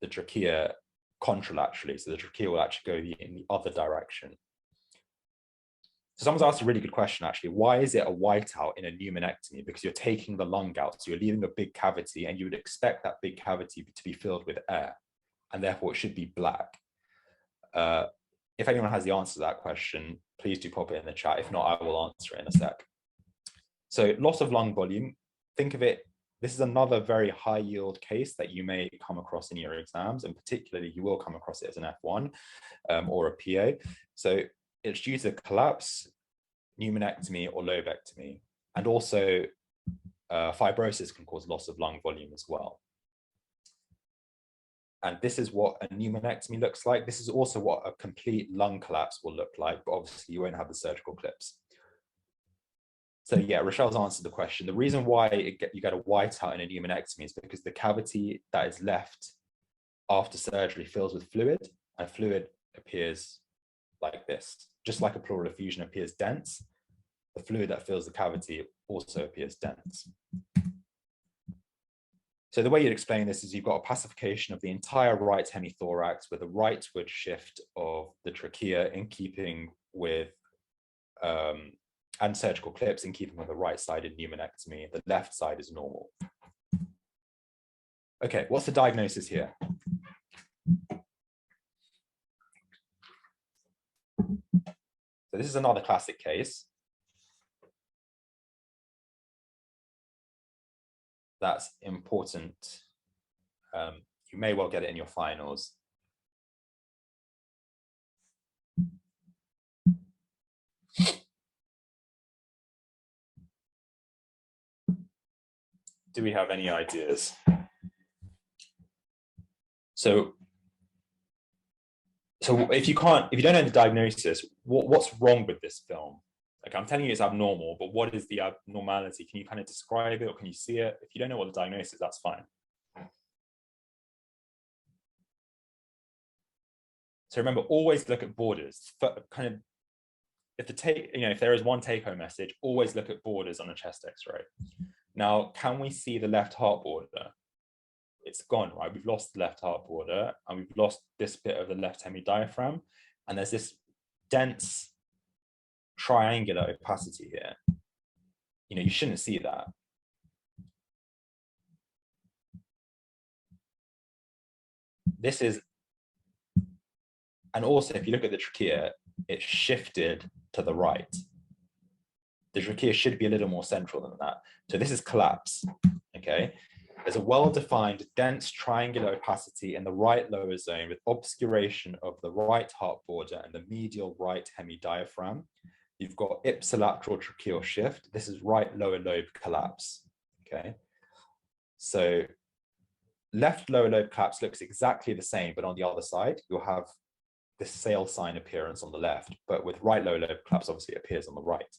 the trachea contralaterally. So the trachea will actually go in the other direction. So someone's asked a really good question, actually. Why is it a whiteout in a pneumonectomy? Because you're taking the lung out. So you're leaving a big cavity, and you would expect that big cavity to be filled with air, and therefore it should be black. If anyone has the answer to that question, please do pop it in the chat. If not, I will answer it in a sec. So loss of lung volume, think of it, this is another very high yield case that you may come across in your exams, and particularly you will come across it as an F1 or a PA. So it's due to collapse, pneumonectomy, or lobectomy. And also fibrosis can cause loss of lung volume as well. And this is what a pneumonectomy looks like. This is also what a complete lung collapse will look like, but obviously you won't have the surgical clips. So yeah, Rochelle's answered the question. The reason why you get a whiteout in a pneumonectomy is because the cavity that is left after surgery fills with fluid, and fluid appears like this. Just like a pleural effusion appears dense, the fluid that fills the cavity also appears dense. So the way you'd explain this is you've got a pacification of the entire right hemithorax with a rightward shift of the trachea in keeping with, and surgical clips in keeping with the right-sided pneumonectomy. The left side is normal. Okay, what's the diagnosis here? So this is another classic case. That's important. You may well get it in your finals. Do we have any ideas? So if you don't know the diagnosis, what's wrong with this film? Like, I'm telling you it's abnormal, but what is the abnormality? Can you kind of describe it, or can you see it? If you don't know what the diagnosis is, that's fine. So remember, always look at borders. Kind of, if there is one take-home message, always look at borders on a chest X-ray. Now, can we see the left heart border? it's gone, right? We've lost the left heart border and we've lost this bit of the left hemidiaphragm. And there's this dense triangular opacity here. You know, you shouldn't see that. This is, and also if you look at the trachea, it's shifted to the right. The trachea should be a little more central than that. So this is collapse, okay? There's a well-defined dense triangular opacity in the right lower zone with obscuration of the right heart border and the medial right hemidiaphragm. You've got ipsilateral tracheal shift. This is right lower lobe collapse, okay? So left lower lobe collapse looks exactly the same, but on the other side, you'll have the sail sign appearance on the left, but with right lower lobe collapse, obviously it appears on the right.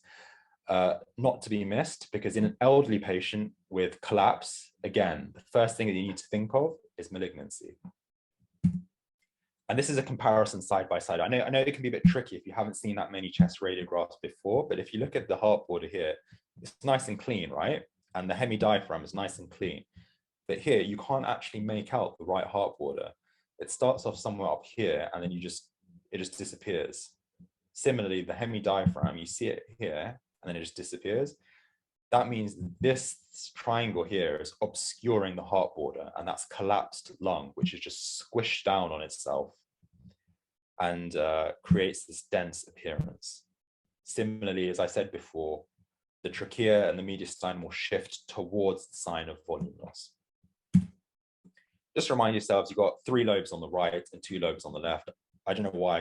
Not to be missed, because in an elderly patient with collapse, again, the first thing that you need to think of is malignancy. And this is a comparison side by side. I know it can be a bit tricky if you haven't seen that many chest radiographs before, but if you look at the heart border here, it's nice and clean, right? And the hemidiaphragm is nice and clean. But here, you can't actually make out the right heart border. It starts off somewhere up here, and then it just disappears. Similarly, the hemidiaphragm, you see it here, and then it just disappears. That means this triangle here is obscuring the heart border, and that's collapsed lung, which is just squished down on itself and creates this dense appearance. Similarly, as I said before, the trachea and the mediastinum will shift towards the sign of volume loss. Just remind yourselves, you've got 3 lobes on the right and 2 lobes on the left. I don't know why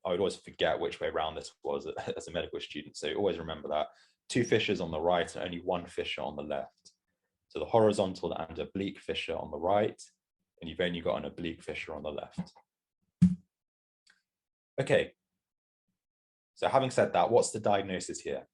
I would always forget which way around this was as a medical student, so always remember that. 2 fissures on the right and only 1 fissure on the left. So the horizontal and oblique fissure on the right, and you've only got an oblique fissure on the left. Okay, so having said that, what's the diagnosis here?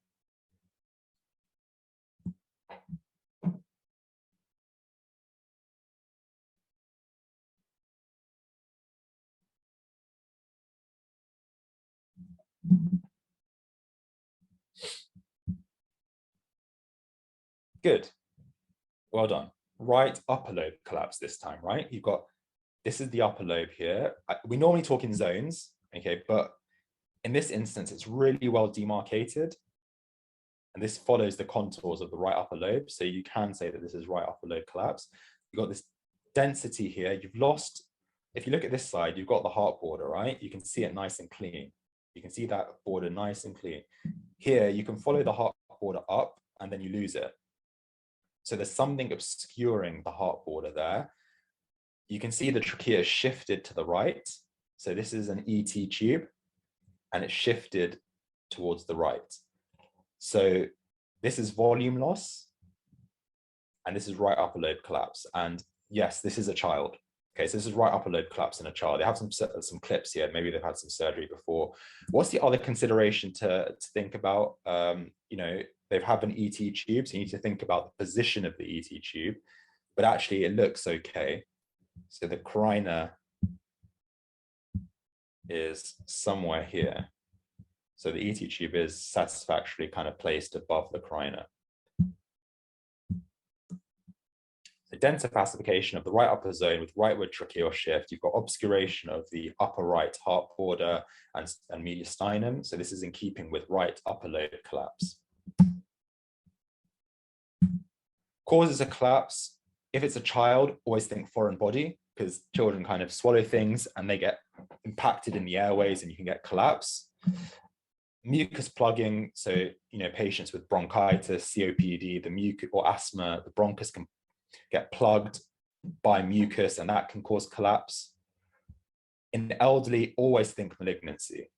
Good, well done. Right upper lobe collapse this time, right? You've got, this is the upper lobe here. We normally talk in zones, okay, but in this instance, it's really well demarcated. And this follows the contours of the right upper lobe. So you can say that this is right upper lobe collapse. You've got this density here. You've lost, if you look at this side, you've got the heart border, right? You can see it nice and clean. You can see that border nice and clean. Here, you can follow the heart border up and then you lose it. So there's something obscuring the heart border there. You can see the trachea shifted to the right. So this is an ET tube and it's shifted towards the right. So this is volume loss and this is right upper lobe collapse. And yes, this is a child. Okay, so this is right upper lobe collapse in a child. They have some clips here. Maybe they've had some surgery before. What's the other consideration to think about? You know, they've had an ET tube, so you need to think about the position of the ET tube, but actually it looks okay. So the carina is somewhere here. So the ET tube is satisfactorily kind of placed above the carina. The dense opacification of the right upper zone with rightward tracheal shift. You've got obscuration of the upper right heart border and mediastinum. So this is in keeping with right upper lobe collapse. Causes a collapse. If it's a child, always think foreign body, because children kind of swallow things and they get impacted in the airways and you can get collapse. Mucus plugging, so you know, patients with bronchitis, COPD, the mucus or asthma, the bronchus can get plugged by mucus and that can cause collapse. In the elderly, always think malignancy.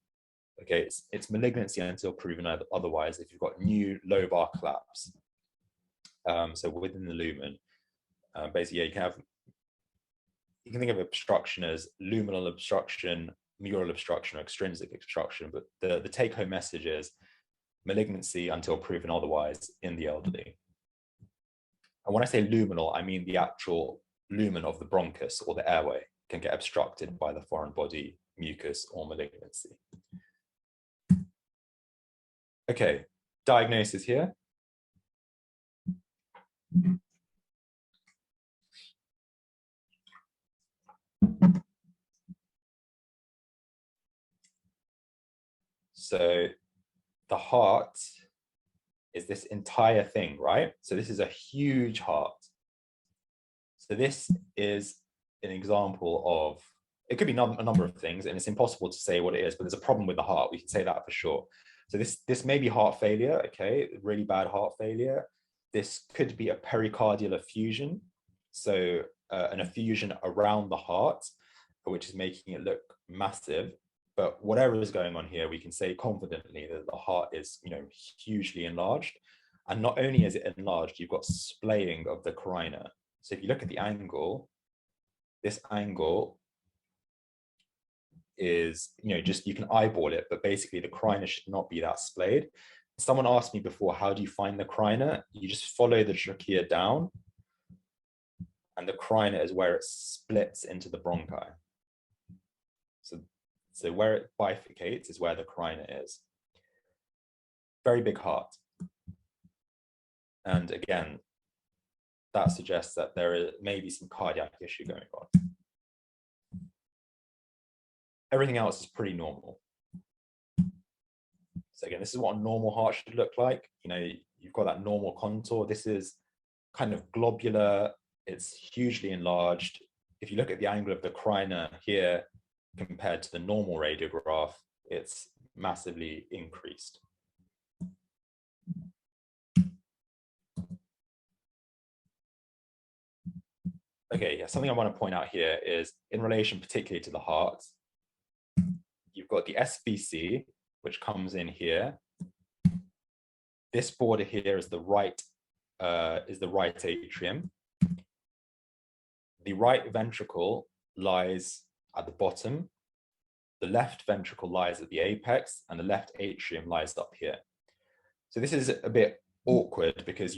Okay, it's malignancy until proven otherwise if you've got new lobar collapse. So within the lumen, basically, yeah, you can think of obstruction as luminal obstruction, mural obstruction, or extrinsic obstruction, but the take-home message is malignancy until proven otherwise in the elderly. And when I say luminal, I mean the actual lumen of the bronchus or the airway can get obstructed by the foreign body, mucus, or malignancy. Okay, diagnosis here. So the heart is this entire thing, right? So this is a huge heart. So this is an example of, it could be a number of things, and it's impossible to say what it is, but there's a problem with the heart. We can say that for sure. So this may be heart failure, okay, really bad heart failure. This could be a pericardial effusion, so an effusion around the heart, which is making it look massive. But whatever is going on here, we can say confidently that the heart is, hugely enlarged. And not only is it enlarged, you've got splaying of the carina. So if you look at the angle, this angle is, just, you can eyeball it, but basically the carina should not be that splayed. Someone asked me before, how do you find the carina? You just follow the trachea down, and the carina is where it splits into the bronchi. So where it bifurcates is where the carina is. Very big heart. And again, that suggests that there is maybe some cardiac issue going on. Everything else is pretty normal. So again, this is what a normal heart should look like. You've got that normal contour. This is kind of globular. It's hugely enlarged. If you look at the angle of the carina here compared to the normal radiograph, it's massively increased. Okay, yeah, something I want to point out here is in relation particularly to the heart, you've got the SBC, which comes in here. This border here is the right atrium. The right ventricle lies at the bottom. The left ventricle lies at the apex, and the left atrium lies up here. So this is a bit awkward because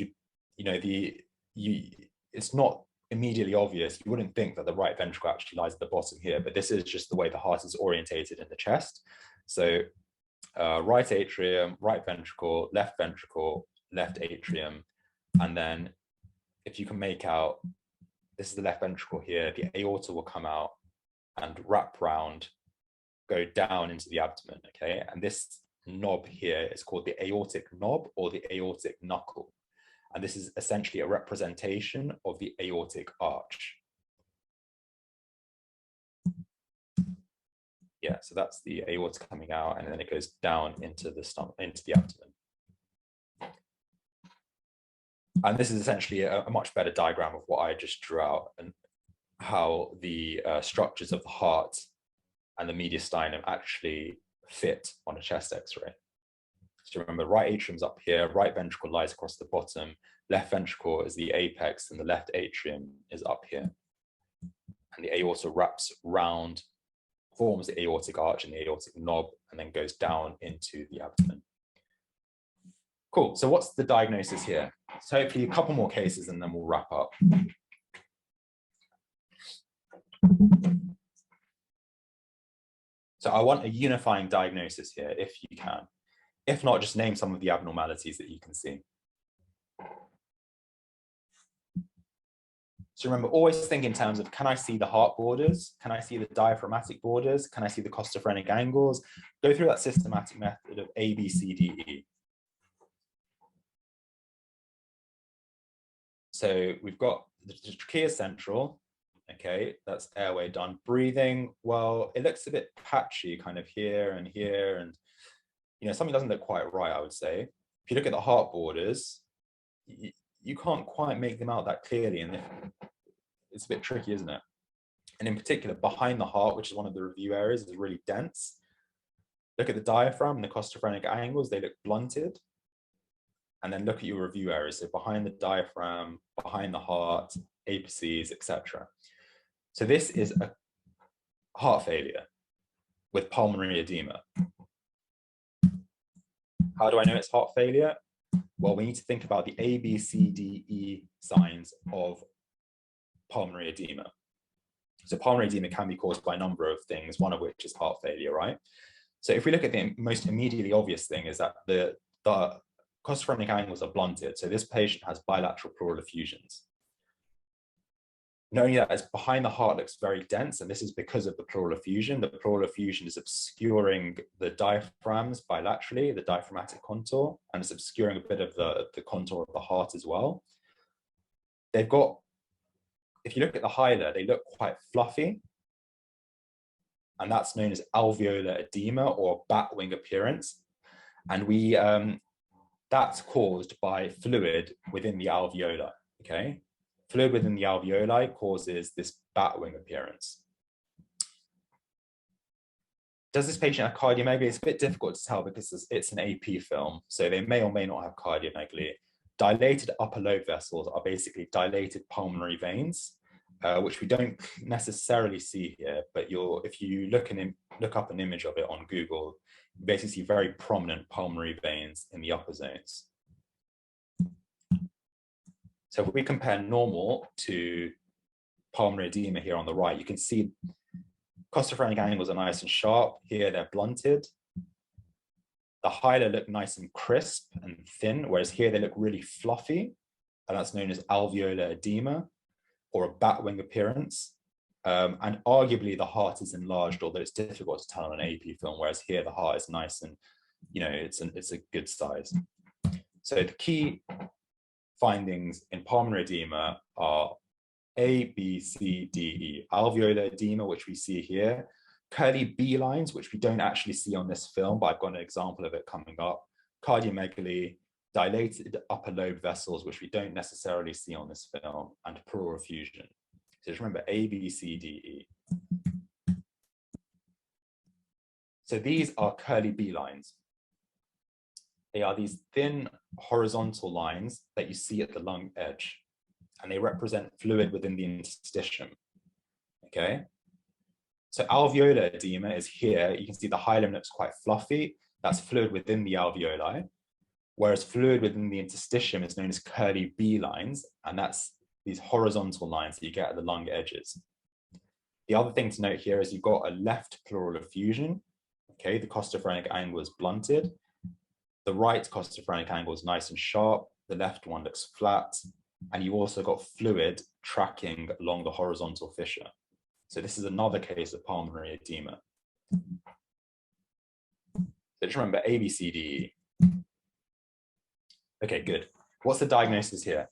it's not immediately obvious. You wouldn't think that the right ventricle actually lies at the bottom here, but this is just the way the heart is orientated in the chest. So right atrium, right ventricle, left atrium, and then if you can make out, this is the left ventricle here, the aorta will come out and wrap round, go down into the abdomen, okay? And this knob here is called the aortic knob or the aortic knuckle. And this is essentially a representation of the aortic arch. Yeah, so that's the aorta coming out, and then it goes down into the stomach, into the abdomen. And this is essentially a much better diagram of what I just drew out and how the structures of the heart and the mediastinum actually fit on a chest X-ray. So remember, right atrium's up here, right ventricle lies across the bottom, left ventricle is the apex, and the left atrium is up here. And the aorta wraps round, forms the aortic arch and the aortic knob, and then goes down into the abdomen. Cool, so what's the diagnosis here? So hopefully a couple more cases and then we'll wrap up. So I want a unifying diagnosis here, if you can. If not, just name some of the abnormalities that you can see. So remember, always think in terms of, can I see the heart borders? Can I see the diaphragmatic borders? Can I see the costophrenic angles? Go through that systematic method of A, B, C, D, E. So we've got the trachea central, okay, that's airway done. Breathing, well, it looks a bit patchy kind of here, and something doesn't look quite right, I would say. If you look at the heart borders, you can't quite make them out that clearly, and it's a bit tricky, isn't it? And in particular, behind the heart, which is one of the review areas, is really dense. Look at the diaphragm and the costophrenic angles, they look blunted. And then look at your review areas, so behind the diaphragm, behind the heart, apices, etc. So this is a heart failure with pulmonary edema. How do I know it's heart failure? Well, we need to think about the A, B, C, D, E signs of pulmonary edema. So pulmonary edema can be caused by a number of things, one of which is heart failure, right? So if we look at the most immediately obvious thing is that the costophrenic angles are blunted. So this patient has bilateral pleural effusions. Not only that, it's behind the heart looks very dense, and this is because of the pleural effusion. The pleural effusion is obscuring the diaphragms bilaterally, the diaphragmatic contour, and it's obscuring a bit of the contour of the heart as well. They've got, if you look at the hilar, they look quite fluffy, and that's known as alveolar edema or bat wing appearance. And that's caused by fluid within the alveoli, okay? Fluid within the alveoli causes this bat wing appearance. Does this patient have cardiomegaly? It's a bit difficult to tell because it's an AP film, so they may or may not have cardiomegaly. Dilated upper lobe vessels are basically dilated pulmonary veins, which we don't necessarily see here, but if you look up an image of it on Google, you basically see very prominent pulmonary veins in the upper zones. So if we compare normal to pulmonary edema here on the right, you can see costophrenic angles are nice and sharp. Here they're blunted. The hilar look nice and crisp and thin, whereas here they look really fluffy, and that's known as alveolar edema or a bat wing appearance. And arguably the heart is enlarged, although it's difficult to tell on an AP film, whereas here the heart is nice and, it's a good size. So the key findings in pulmonary edema are A, B, C, D, E. Alveolar edema, which we see here. Curly B lines, which we don't actually see on this film, but I've got an example of it coming up. Cardiomegaly, dilated upper lobe vessels, which we don't necessarily see on this film, and pleural effusion. So just remember A, B, C, D, E. So these are curly B lines. They are these thin horizontal lines that you see at the lung edge, and they represent fluid within the interstitium, okay? So alveolar edema is here. You can see the hilum looks quite fluffy. That's fluid within the alveoli, whereas fluid within the interstitium is known as curly B lines, and that's these horizontal lines that you get at the lung edges. The other thing to note here is you've got a left pleural effusion, okay? The costophrenic angle is blunted. The right costophrenic angle is nice and sharp. The left one looks flat. And you've also got fluid tracking along the horizontal fissure. So this is another case of pulmonary edema. So just remember A, B, C, D, E. Okay, good. What's the diagnosis here?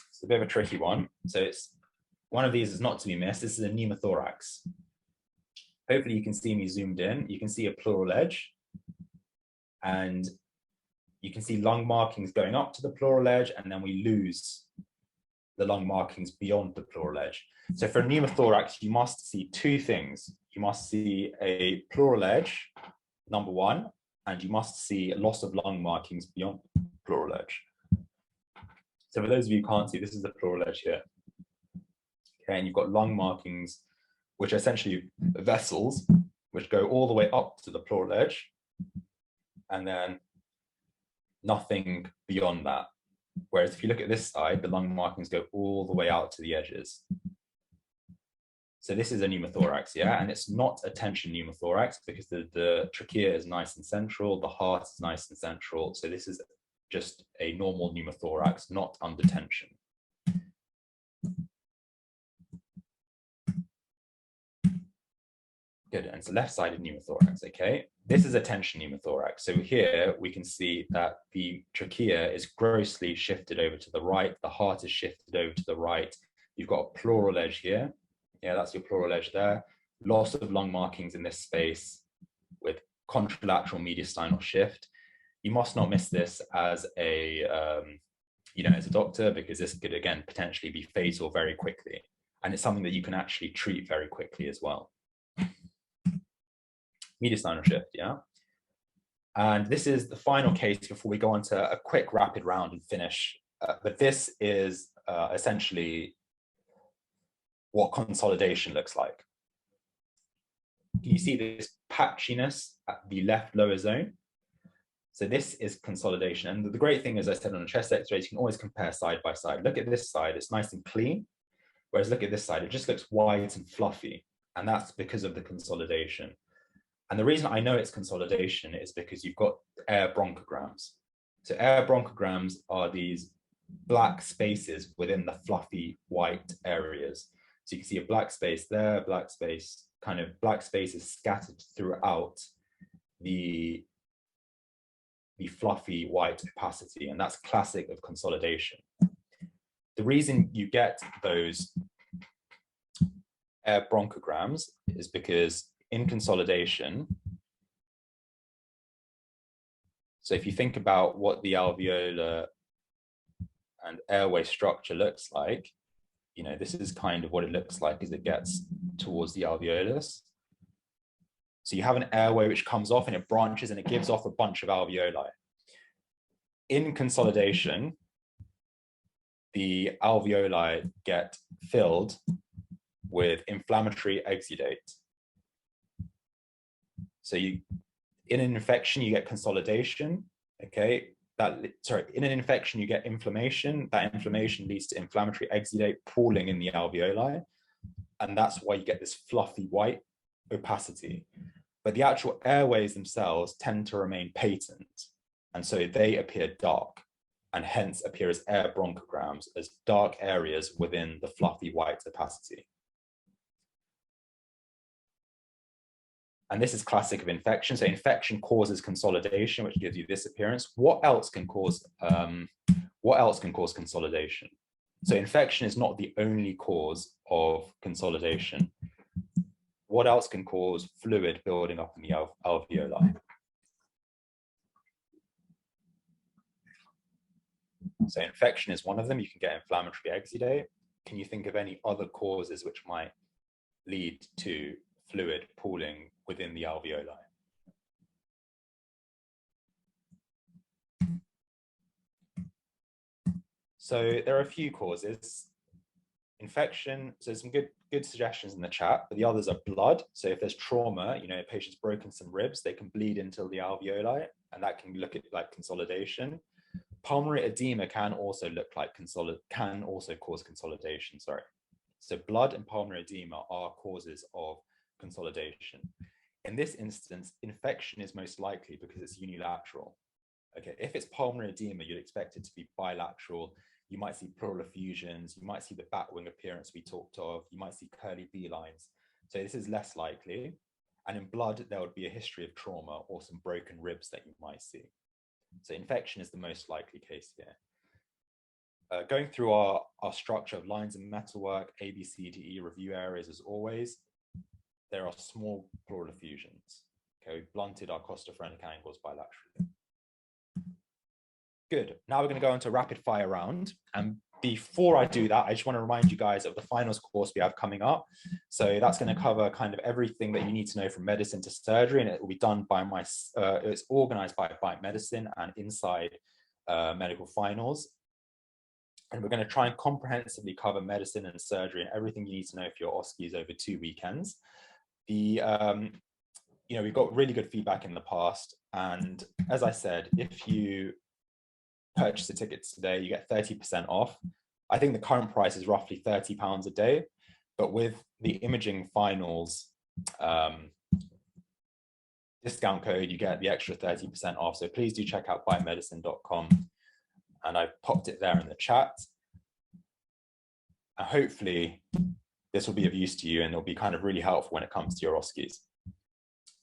It's a bit of a tricky one. So one of these is not to be missed. This is a pneumothorax. Hopefully you can see me zoomed in. You can see a pleural edge, and you can see lung markings going up to the pleural edge, and then we lose the lung markings beyond the pleural edge. So for a pneumothorax, you must see two things. You must see a pleural edge, number one, and you must see a loss of lung markings beyond the pleural edge. So for those of you who can't see, this is the pleural edge here. Okay, and you've got lung markings, which are essentially vessels, which go all the way up to the pleural edge, and then nothing beyond that. Whereas if you look at this side, the lung markings go all the way out to the edges. So this is a pneumothorax, yeah, and it's not a tension pneumothorax because the trachea is nice and central, the heart is nice and central. So this is just a normal pneumothorax, not under tension. Good, and it's a left-sided pneumothorax, okay? This is a tension pneumothorax. So here we can see that the trachea is grossly shifted over to the right, the heart is shifted over to the right. You've got a pleural edge here. Yeah, that's your pleural edge there. Loss of lung markings in this space with contralateral mediastinal shift. You must not miss this as a, as a doctor, because this could, again, potentially be fatal very quickly. And it's something that you can actually treat very quickly as well. Mediastinal shift, yeah. And this is the final case before we go on to a quick rapid round and finish. But this is essentially what consolidation looks like. Can you see this patchiness at the left lower zone? So this is consolidation. And the great thing, as I said on a chest X-ray, you can always compare side by side. Look at this side, it's nice and clean. Whereas look at this side, it just looks white and fluffy. And that's because of the consolidation. And the reason I know it's consolidation is because you've got air bronchograms. So air bronchograms are these black spaces within the fluffy white areas. So you can see a black space there, black space, kind of black spaces scattered throughout the fluffy white opacity, and that's classic of consolidation. The reason you get those air bronchograms is because in consolidation, so if you think about what the alveolar and airway structure looks like, you know, this is kind of what it looks like as it gets towards the alveolus. So you have an airway which comes off and it branches and it gives off a bunch of alveoli. In consolidation, the alveoli get filled with inflammatory exudate. So in an infection, you get consolidation, okay? In an infection, you get inflammation. That inflammation leads to inflammatory exudate pooling in the alveoli. And that's why you get this fluffy white opacity. But the actual airways themselves tend to remain patent. And so they appear dark and hence appear as air bronchograms, as dark areas within the fluffy white opacity. And this is classic of infection. So infection causes consolidation, which gives you this appearance. What else can cause consolidation? So infection is not the only cause of consolidation. What else can cause fluid building up in the alveoli? So infection is one of them. You can get inflammatory exudate. Can you think of any other causes which might lead to fluid pooling within the alveoli? So there are a few causes. Infection, so there's some good suggestions in the chat, but the others are blood. So if there's trauma, you know, a patient's broken some ribs, they can bleed into the alveoli, and that can look at like consolidation. Pulmonary edema can also cause consolidation, sorry. So blood and pulmonary edema are causes of consolidation. In this instance, infection is most likely because it's unilateral. Okay, if it's pulmonary edema, you'd expect it to be bilateral. You might see pleural effusions, you might see the bat wing appearance we talked of, you might see curly B lines. So this is less likely. And in blood, there would be a history of trauma or some broken ribs that you might see. So infection is the most likely case here. Going through our structure of lines and metalwork, A, B, C, D, E, review areas as always, there are small pleural effusions. Okay, we've blunted our costophrenic angles bilaterally. Good, now we're gonna go into a rapid fire round. And before I do that, I just wanna remind you guys of the finals course we have coming up. So that's gonna cover kind of everything that you need to know from medicine to surgery, and it will be done by it's organized by Bite Medicine and Inside Medical Finals. And we're going to try and comprehensively cover medicine and surgery and everything you need to know for your OSCEs over 2 weekends. You know, we've got really good feedback in the past. And as I said, if you purchase the tickets today, you get 30% off. I think the current price is roughly £30 a day, but with the imaging finals discount code, you get the extra 30% off. So please do check out biomedicine.com. And I've popped it there in the chat. And hopefully this will be of use to you and it'll be kind of really helpful when it comes to your OSCEs.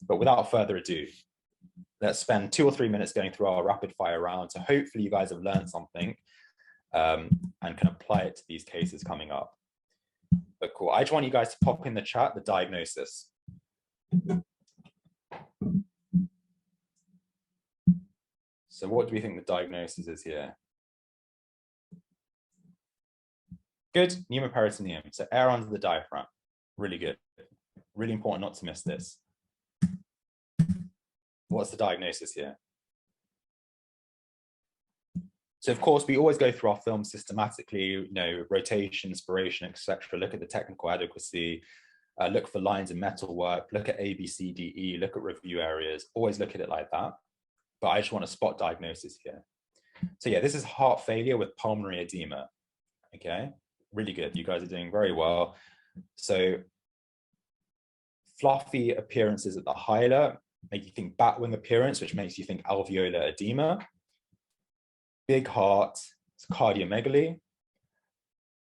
But without further ado, let's spend 2 or 3 minutes going through our rapid fire round. So hopefully you guys have learned something and can apply it to these cases coming up. But cool, I just want you guys to pop in the chat the diagnosis. So what do we think the diagnosis is here? Good, pneumoperitoneum, so air under the diaphragm. Really good, really important not to miss this. What's the diagnosis here? So of course, we always go through our film systematically, you know, rotation, inspiration, etc. Look at the technical adequacy, look for lines and metalwork, look at A, B, C, D, E, look at review areas, always look at it like that. But I just want to spot diagnosis here. So yeah, this is heart failure with pulmonary edema, okay? Really good. You guys are doing very well. So fluffy appearances at the hilar make you think batwing appearance, which makes you think alveolar edema. Big heart, it's cardiomegaly.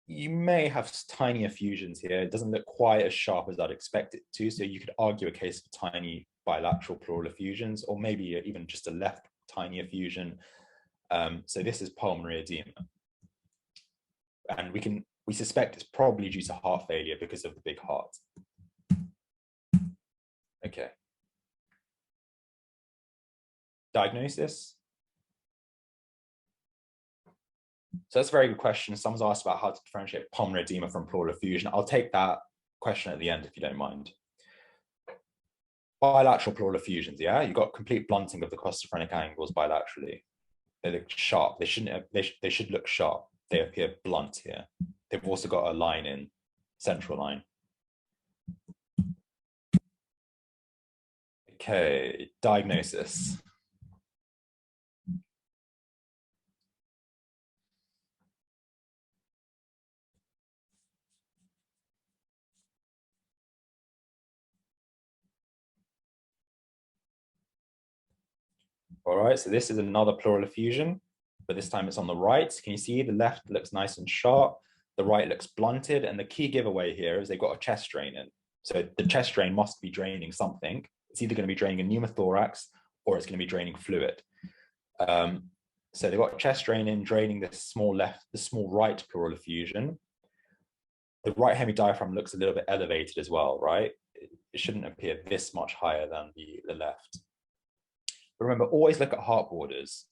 You may have tiny effusions here. It doesn't look quite as sharp as I'd expect it to. So you could argue a case of tiny bilateral pleural effusions, or maybe even just a left tiny effusion. So this is pulmonary edema. And we suspect it's probably due to heart failure because of the big heart. Okay. Diagnosis. So that's a very good question. Someone's asked about how to differentiate pulmonary edema from pleural effusion. I'll take that question at the end if you don't mind. Bilateral pleural effusions, yeah? You've got complete blunting of the costophrenic angles bilaterally. They look sharp. They shouldn't have, they should look sharp. They appear blunt here. They've also got a line in, central line. Okay, diagnosis. All right, so this is another pleural effusion, but this time it's on the right. Can you see the left looks nice and sharp, the right looks blunted, and the key giveaway here is they've got a chest drain in. So the chest drain must be draining something. It's either going to be draining a pneumothorax or it's going to be draining fluid. So they've got a chest drain in, draining the small right pleural effusion. The right hemidiaphragm looks a little bit elevated as well, right? It shouldn't appear this much higher than the left. But remember, always look at heart borders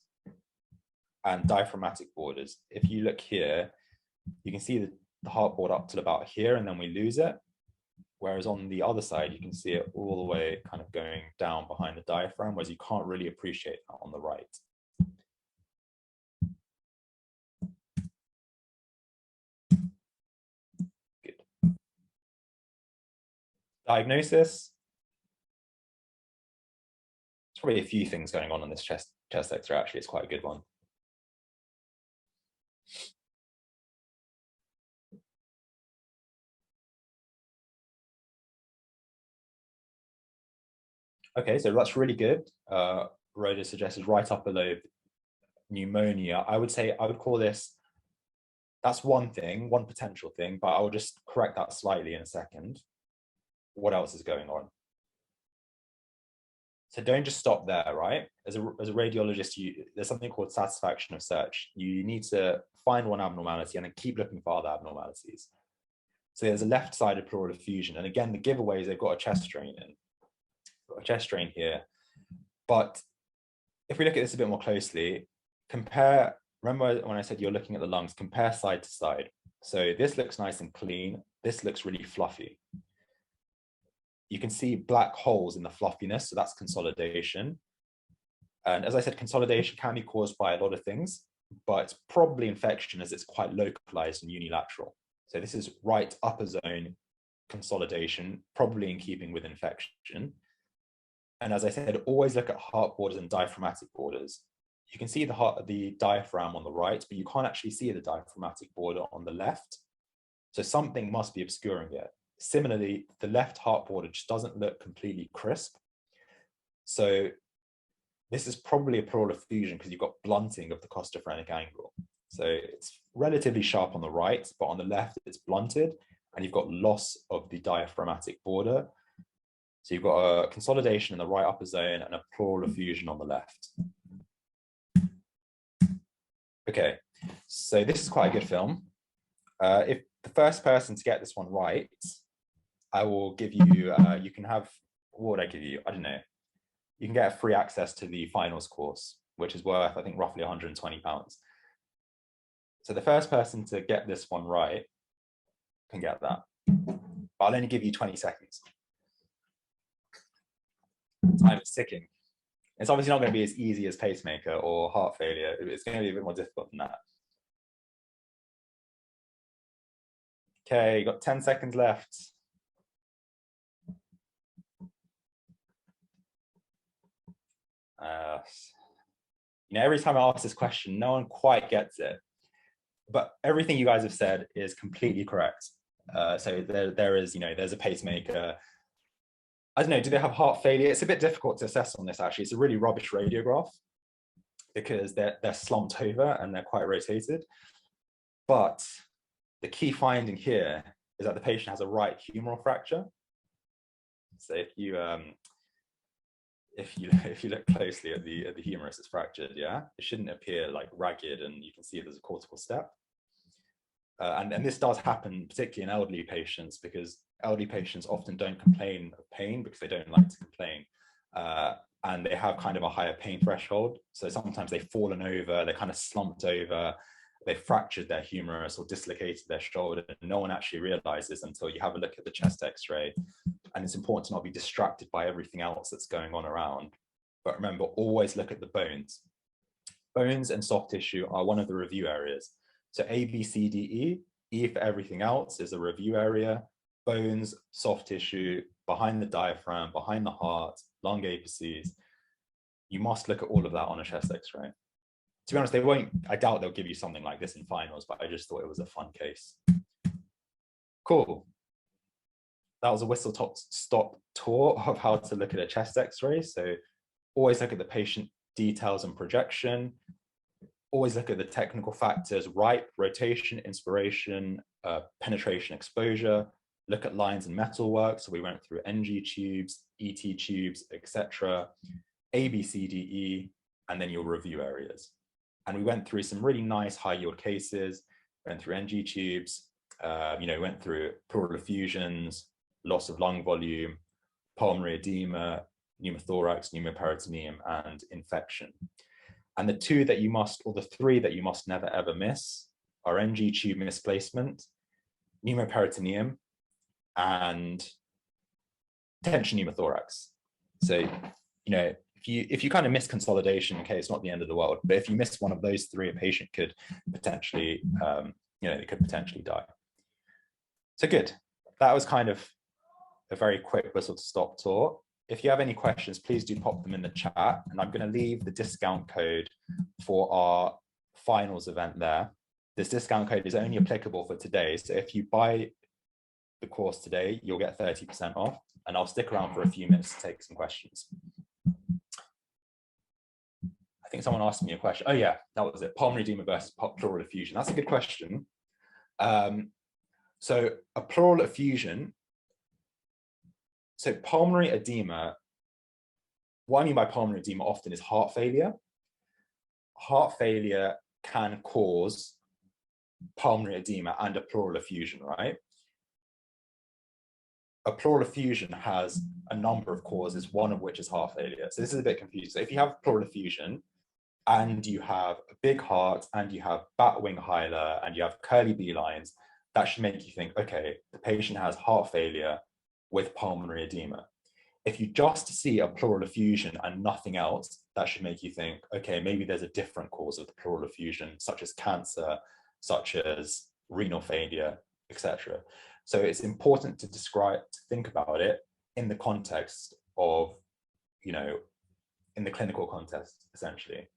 and diaphragmatic borders. If you look here, you can see the heart border up to about here, and then we lose it. Whereas on the other side, you can see it all the way kind of going down behind the diaphragm, whereas you can't really appreciate that on the right. Good. Diagnosis. There's probably a few things going on in this chest X-ray, actually. It's quite a good one. Okay, so that's really good. Rhoda suggested right upper lobe pneumonia. I would say I would call this, that's one thing, one potential thing, but I will just correct that slightly in a second. What else is going on? So don't just stop there, right? As a radiologist, there's something called satisfaction of search. You need to find one abnormality and then keep looking for other abnormalities. So there's a left-sided pleural effusion. And again, the giveaway is they've got a chest drain in. Got a chest drain here. But if we look at this a bit more closely, compare, remember when I said you're looking at the lungs, compare side to side. So this looks nice and clean. This looks really fluffy. You can see black holes in the fluffiness, so that's consolidation. And as I said, consolidation can be caused by a lot of things, but it's probably infection as it's quite localized and unilateral. So this is right upper zone consolidation, probably in keeping with infection. And as I said, always look at heart borders and diaphragmatic borders. You can see the diaphragm on the right, but you can't actually see the diaphragmatic border on the left. So something must be obscuring it. Similarly, the left heart border just doesn't look completely crisp. So this is probably a pleural effusion because you've got blunting of the costophrenic angle. So it's relatively sharp on the right, but on the left it's blunted, and you've got loss of the diaphragmatic border. So you've got a consolidation in the right upper zone and a pleural effusion on the left. Okay, so this is quite a good film. If the first person to get this one right, I will give you, you can have, what would I give you? I don't know. You can get free access to the finals course, which is worth, I think, roughly £120. So the first person to get this one right can get that. But I'll only give you 20 seconds. Time is ticking. It's obviously not going to be as easy as pacemaker or heart failure. It's going to be a bit more difficult than that. Okay, you've got 10 seconds left. You know, every time I ask this question, no one quite gets it. but everything you guys have said is completely correct. So there is, there's a pacemaker. I don't know, do they have heart failure? It's a bit difficult to assess on this, actually. It's a really rubbish radiograph because they're slumped over and they're quite rotated. But the key finding here is that the patient has a right humeral fracture. So if you look closely at the humerus, it's fractured, yeah? It shouldn't appear like ragged, and you can see there's a cortical step. And this does happen particularly in elderly patients, because elderly patients often don't complain of pain because they don't like to complain. And they have kind of a higher pain threshold. So sometimes they've fallen over, they're kind of slumped over, they've fractured their humerus or dislocated their shoulder. And no one actually realizes until you have a look at the chest X-ray. And it's important to not be distracted by everything else that's going on around. But remember, always look at the bones. Bones and soft tissue are one of the review areas. So A, B, C, D, E. E for everything else is a review area. Bones, soft tissue, behind the diaphragm, behind the heart, lung apices. You must look at all of that on a chest X-ray. To be honest, I doubt they'll give you something like this in finals, but I just thought it was a fun case. Cool. That was a whistle-stop tour of how to look at a chest X-ray. So always look at the patient details and projection. Always look at the technical factors: ripe, rotation, inspiration, penetration, exposure. Look at lines and metalwork. So we went through NG tubes, ET tubes, etc. A, B, C, D, E, and then your review areas. And we went through some really nice high yield cases, went through NG tubes, went through pleural effusions, loss of lung volume, pulmonary edema, pneumothorax, pneumoperitoneum, and infection. And the three that you must never ever miss are NG tube misplacement, pneumoperitoneum, and tension pneumothorax. So, if you kind of miss consolidation, okay, it's not the end of the world. But if you miss one of those three, a patient could potentially, they could potentially die. So good. That was kind of a very quick whistle-stop tour. If you have any questions, please do pop them in the chat. And I'm going to leave the discount code for our finals event there. This discount code is only applicable for today. So if you buy the course today, you'll get 30% off. And I'll stick around for a few minutes to take some questions. I think someone asked me a question. Oh yeah, that was it. Pulmonary edema versus pleural effusion. That's a good question. So a pleural effusion, so pulmonary edema, what I mean by pulmonary edema often is heart failure. Heart failure can cause pulmonary edema and a pleural effusion, right? A pleural effusion has a number of causes, one of which is heart failure. So this is a bit confusing. So if you have pleural effusion and you have a big heart and you have bat wing hilar and you have curly B lines, that should make you think, okay, the patient has heart failure with pulmonary edema. If you just see a pleural effusion and nothing else, that should make you think, okay, maybe there's a different cause of the pleural effusion, such as cancer, such as renal failure, etc. So it's important to think about it in the context of, in the clinical context, essentially.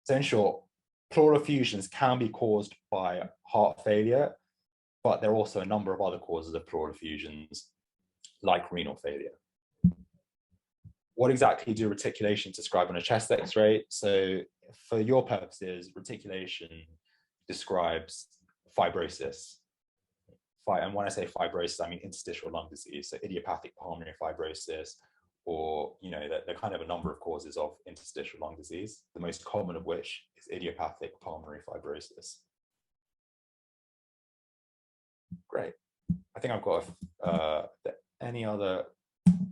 So in short, pleural effusions can be caused by heart failure, but there are also a number of other causes of pleural effusions, like renal failure. What exactly do reticulations describe on a chest X-ray? So for your purposes, reticulation describes fibrosis. And when I say fibrosis, I mean interstitial lung disease, so idiopathic pulmonary fibrosis, or, there are kind of a number of causes of interstitial lung disease, the most common of which is idiopathic pulmonary fibrosis. Great. I think I've got any other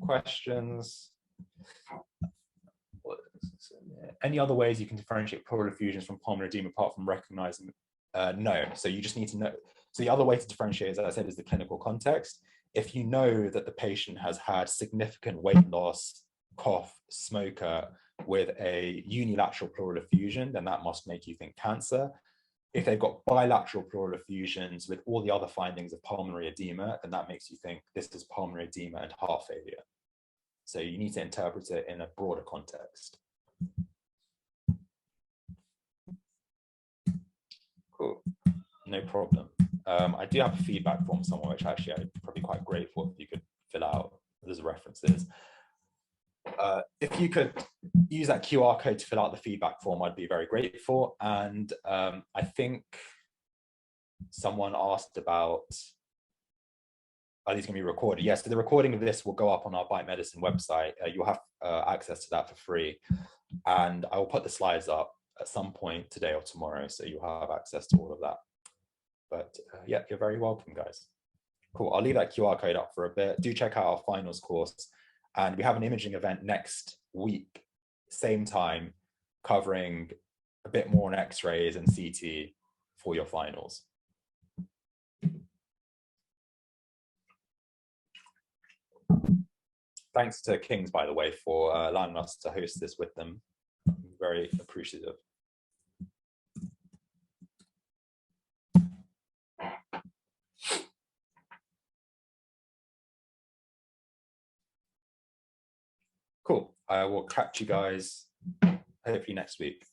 questions? Any other ways you can differentiate pleural effusions from pulmonary edema apart from recognizing? No. So you just need to know. So the other way to differentiate, as I said, is the clinical context. If you know that the patient has had significant weight loss, cough, smoker with a unilateral pleural effusion, then that must make you think cancer. If they've got bilateral pleural effusions with all the other findings of pulmonary edema, then that makes you think this is pulmonary edema and heart failure. So you need to interpret it in a broader context. Cool, no problem. I do have a feedback form somewhere, which actually I'm probably quite grateful if you could fill out as references. If you could use that QR code to fill out the feedback form, I'd be very grateful. And I think someone asked about, are these going to be recorded? Yes, so the recording of this will go up on our Biomedicine website. You'll have access to that for free. And I will put the slides up at some point today or tomorrow, so you'll have access to all of that. But yeah, you're very welcome, guys. Cool, I'll leave that QR code up for a bit. Do check out our finals course. And we have an imaging event next week, same time, covering a bit more on X-rays and CT for your finals. Thanks to Kings, by the way, for allowing us to host this with them. I'm very appreciative. Cool. I will catch you guys hopefully next week.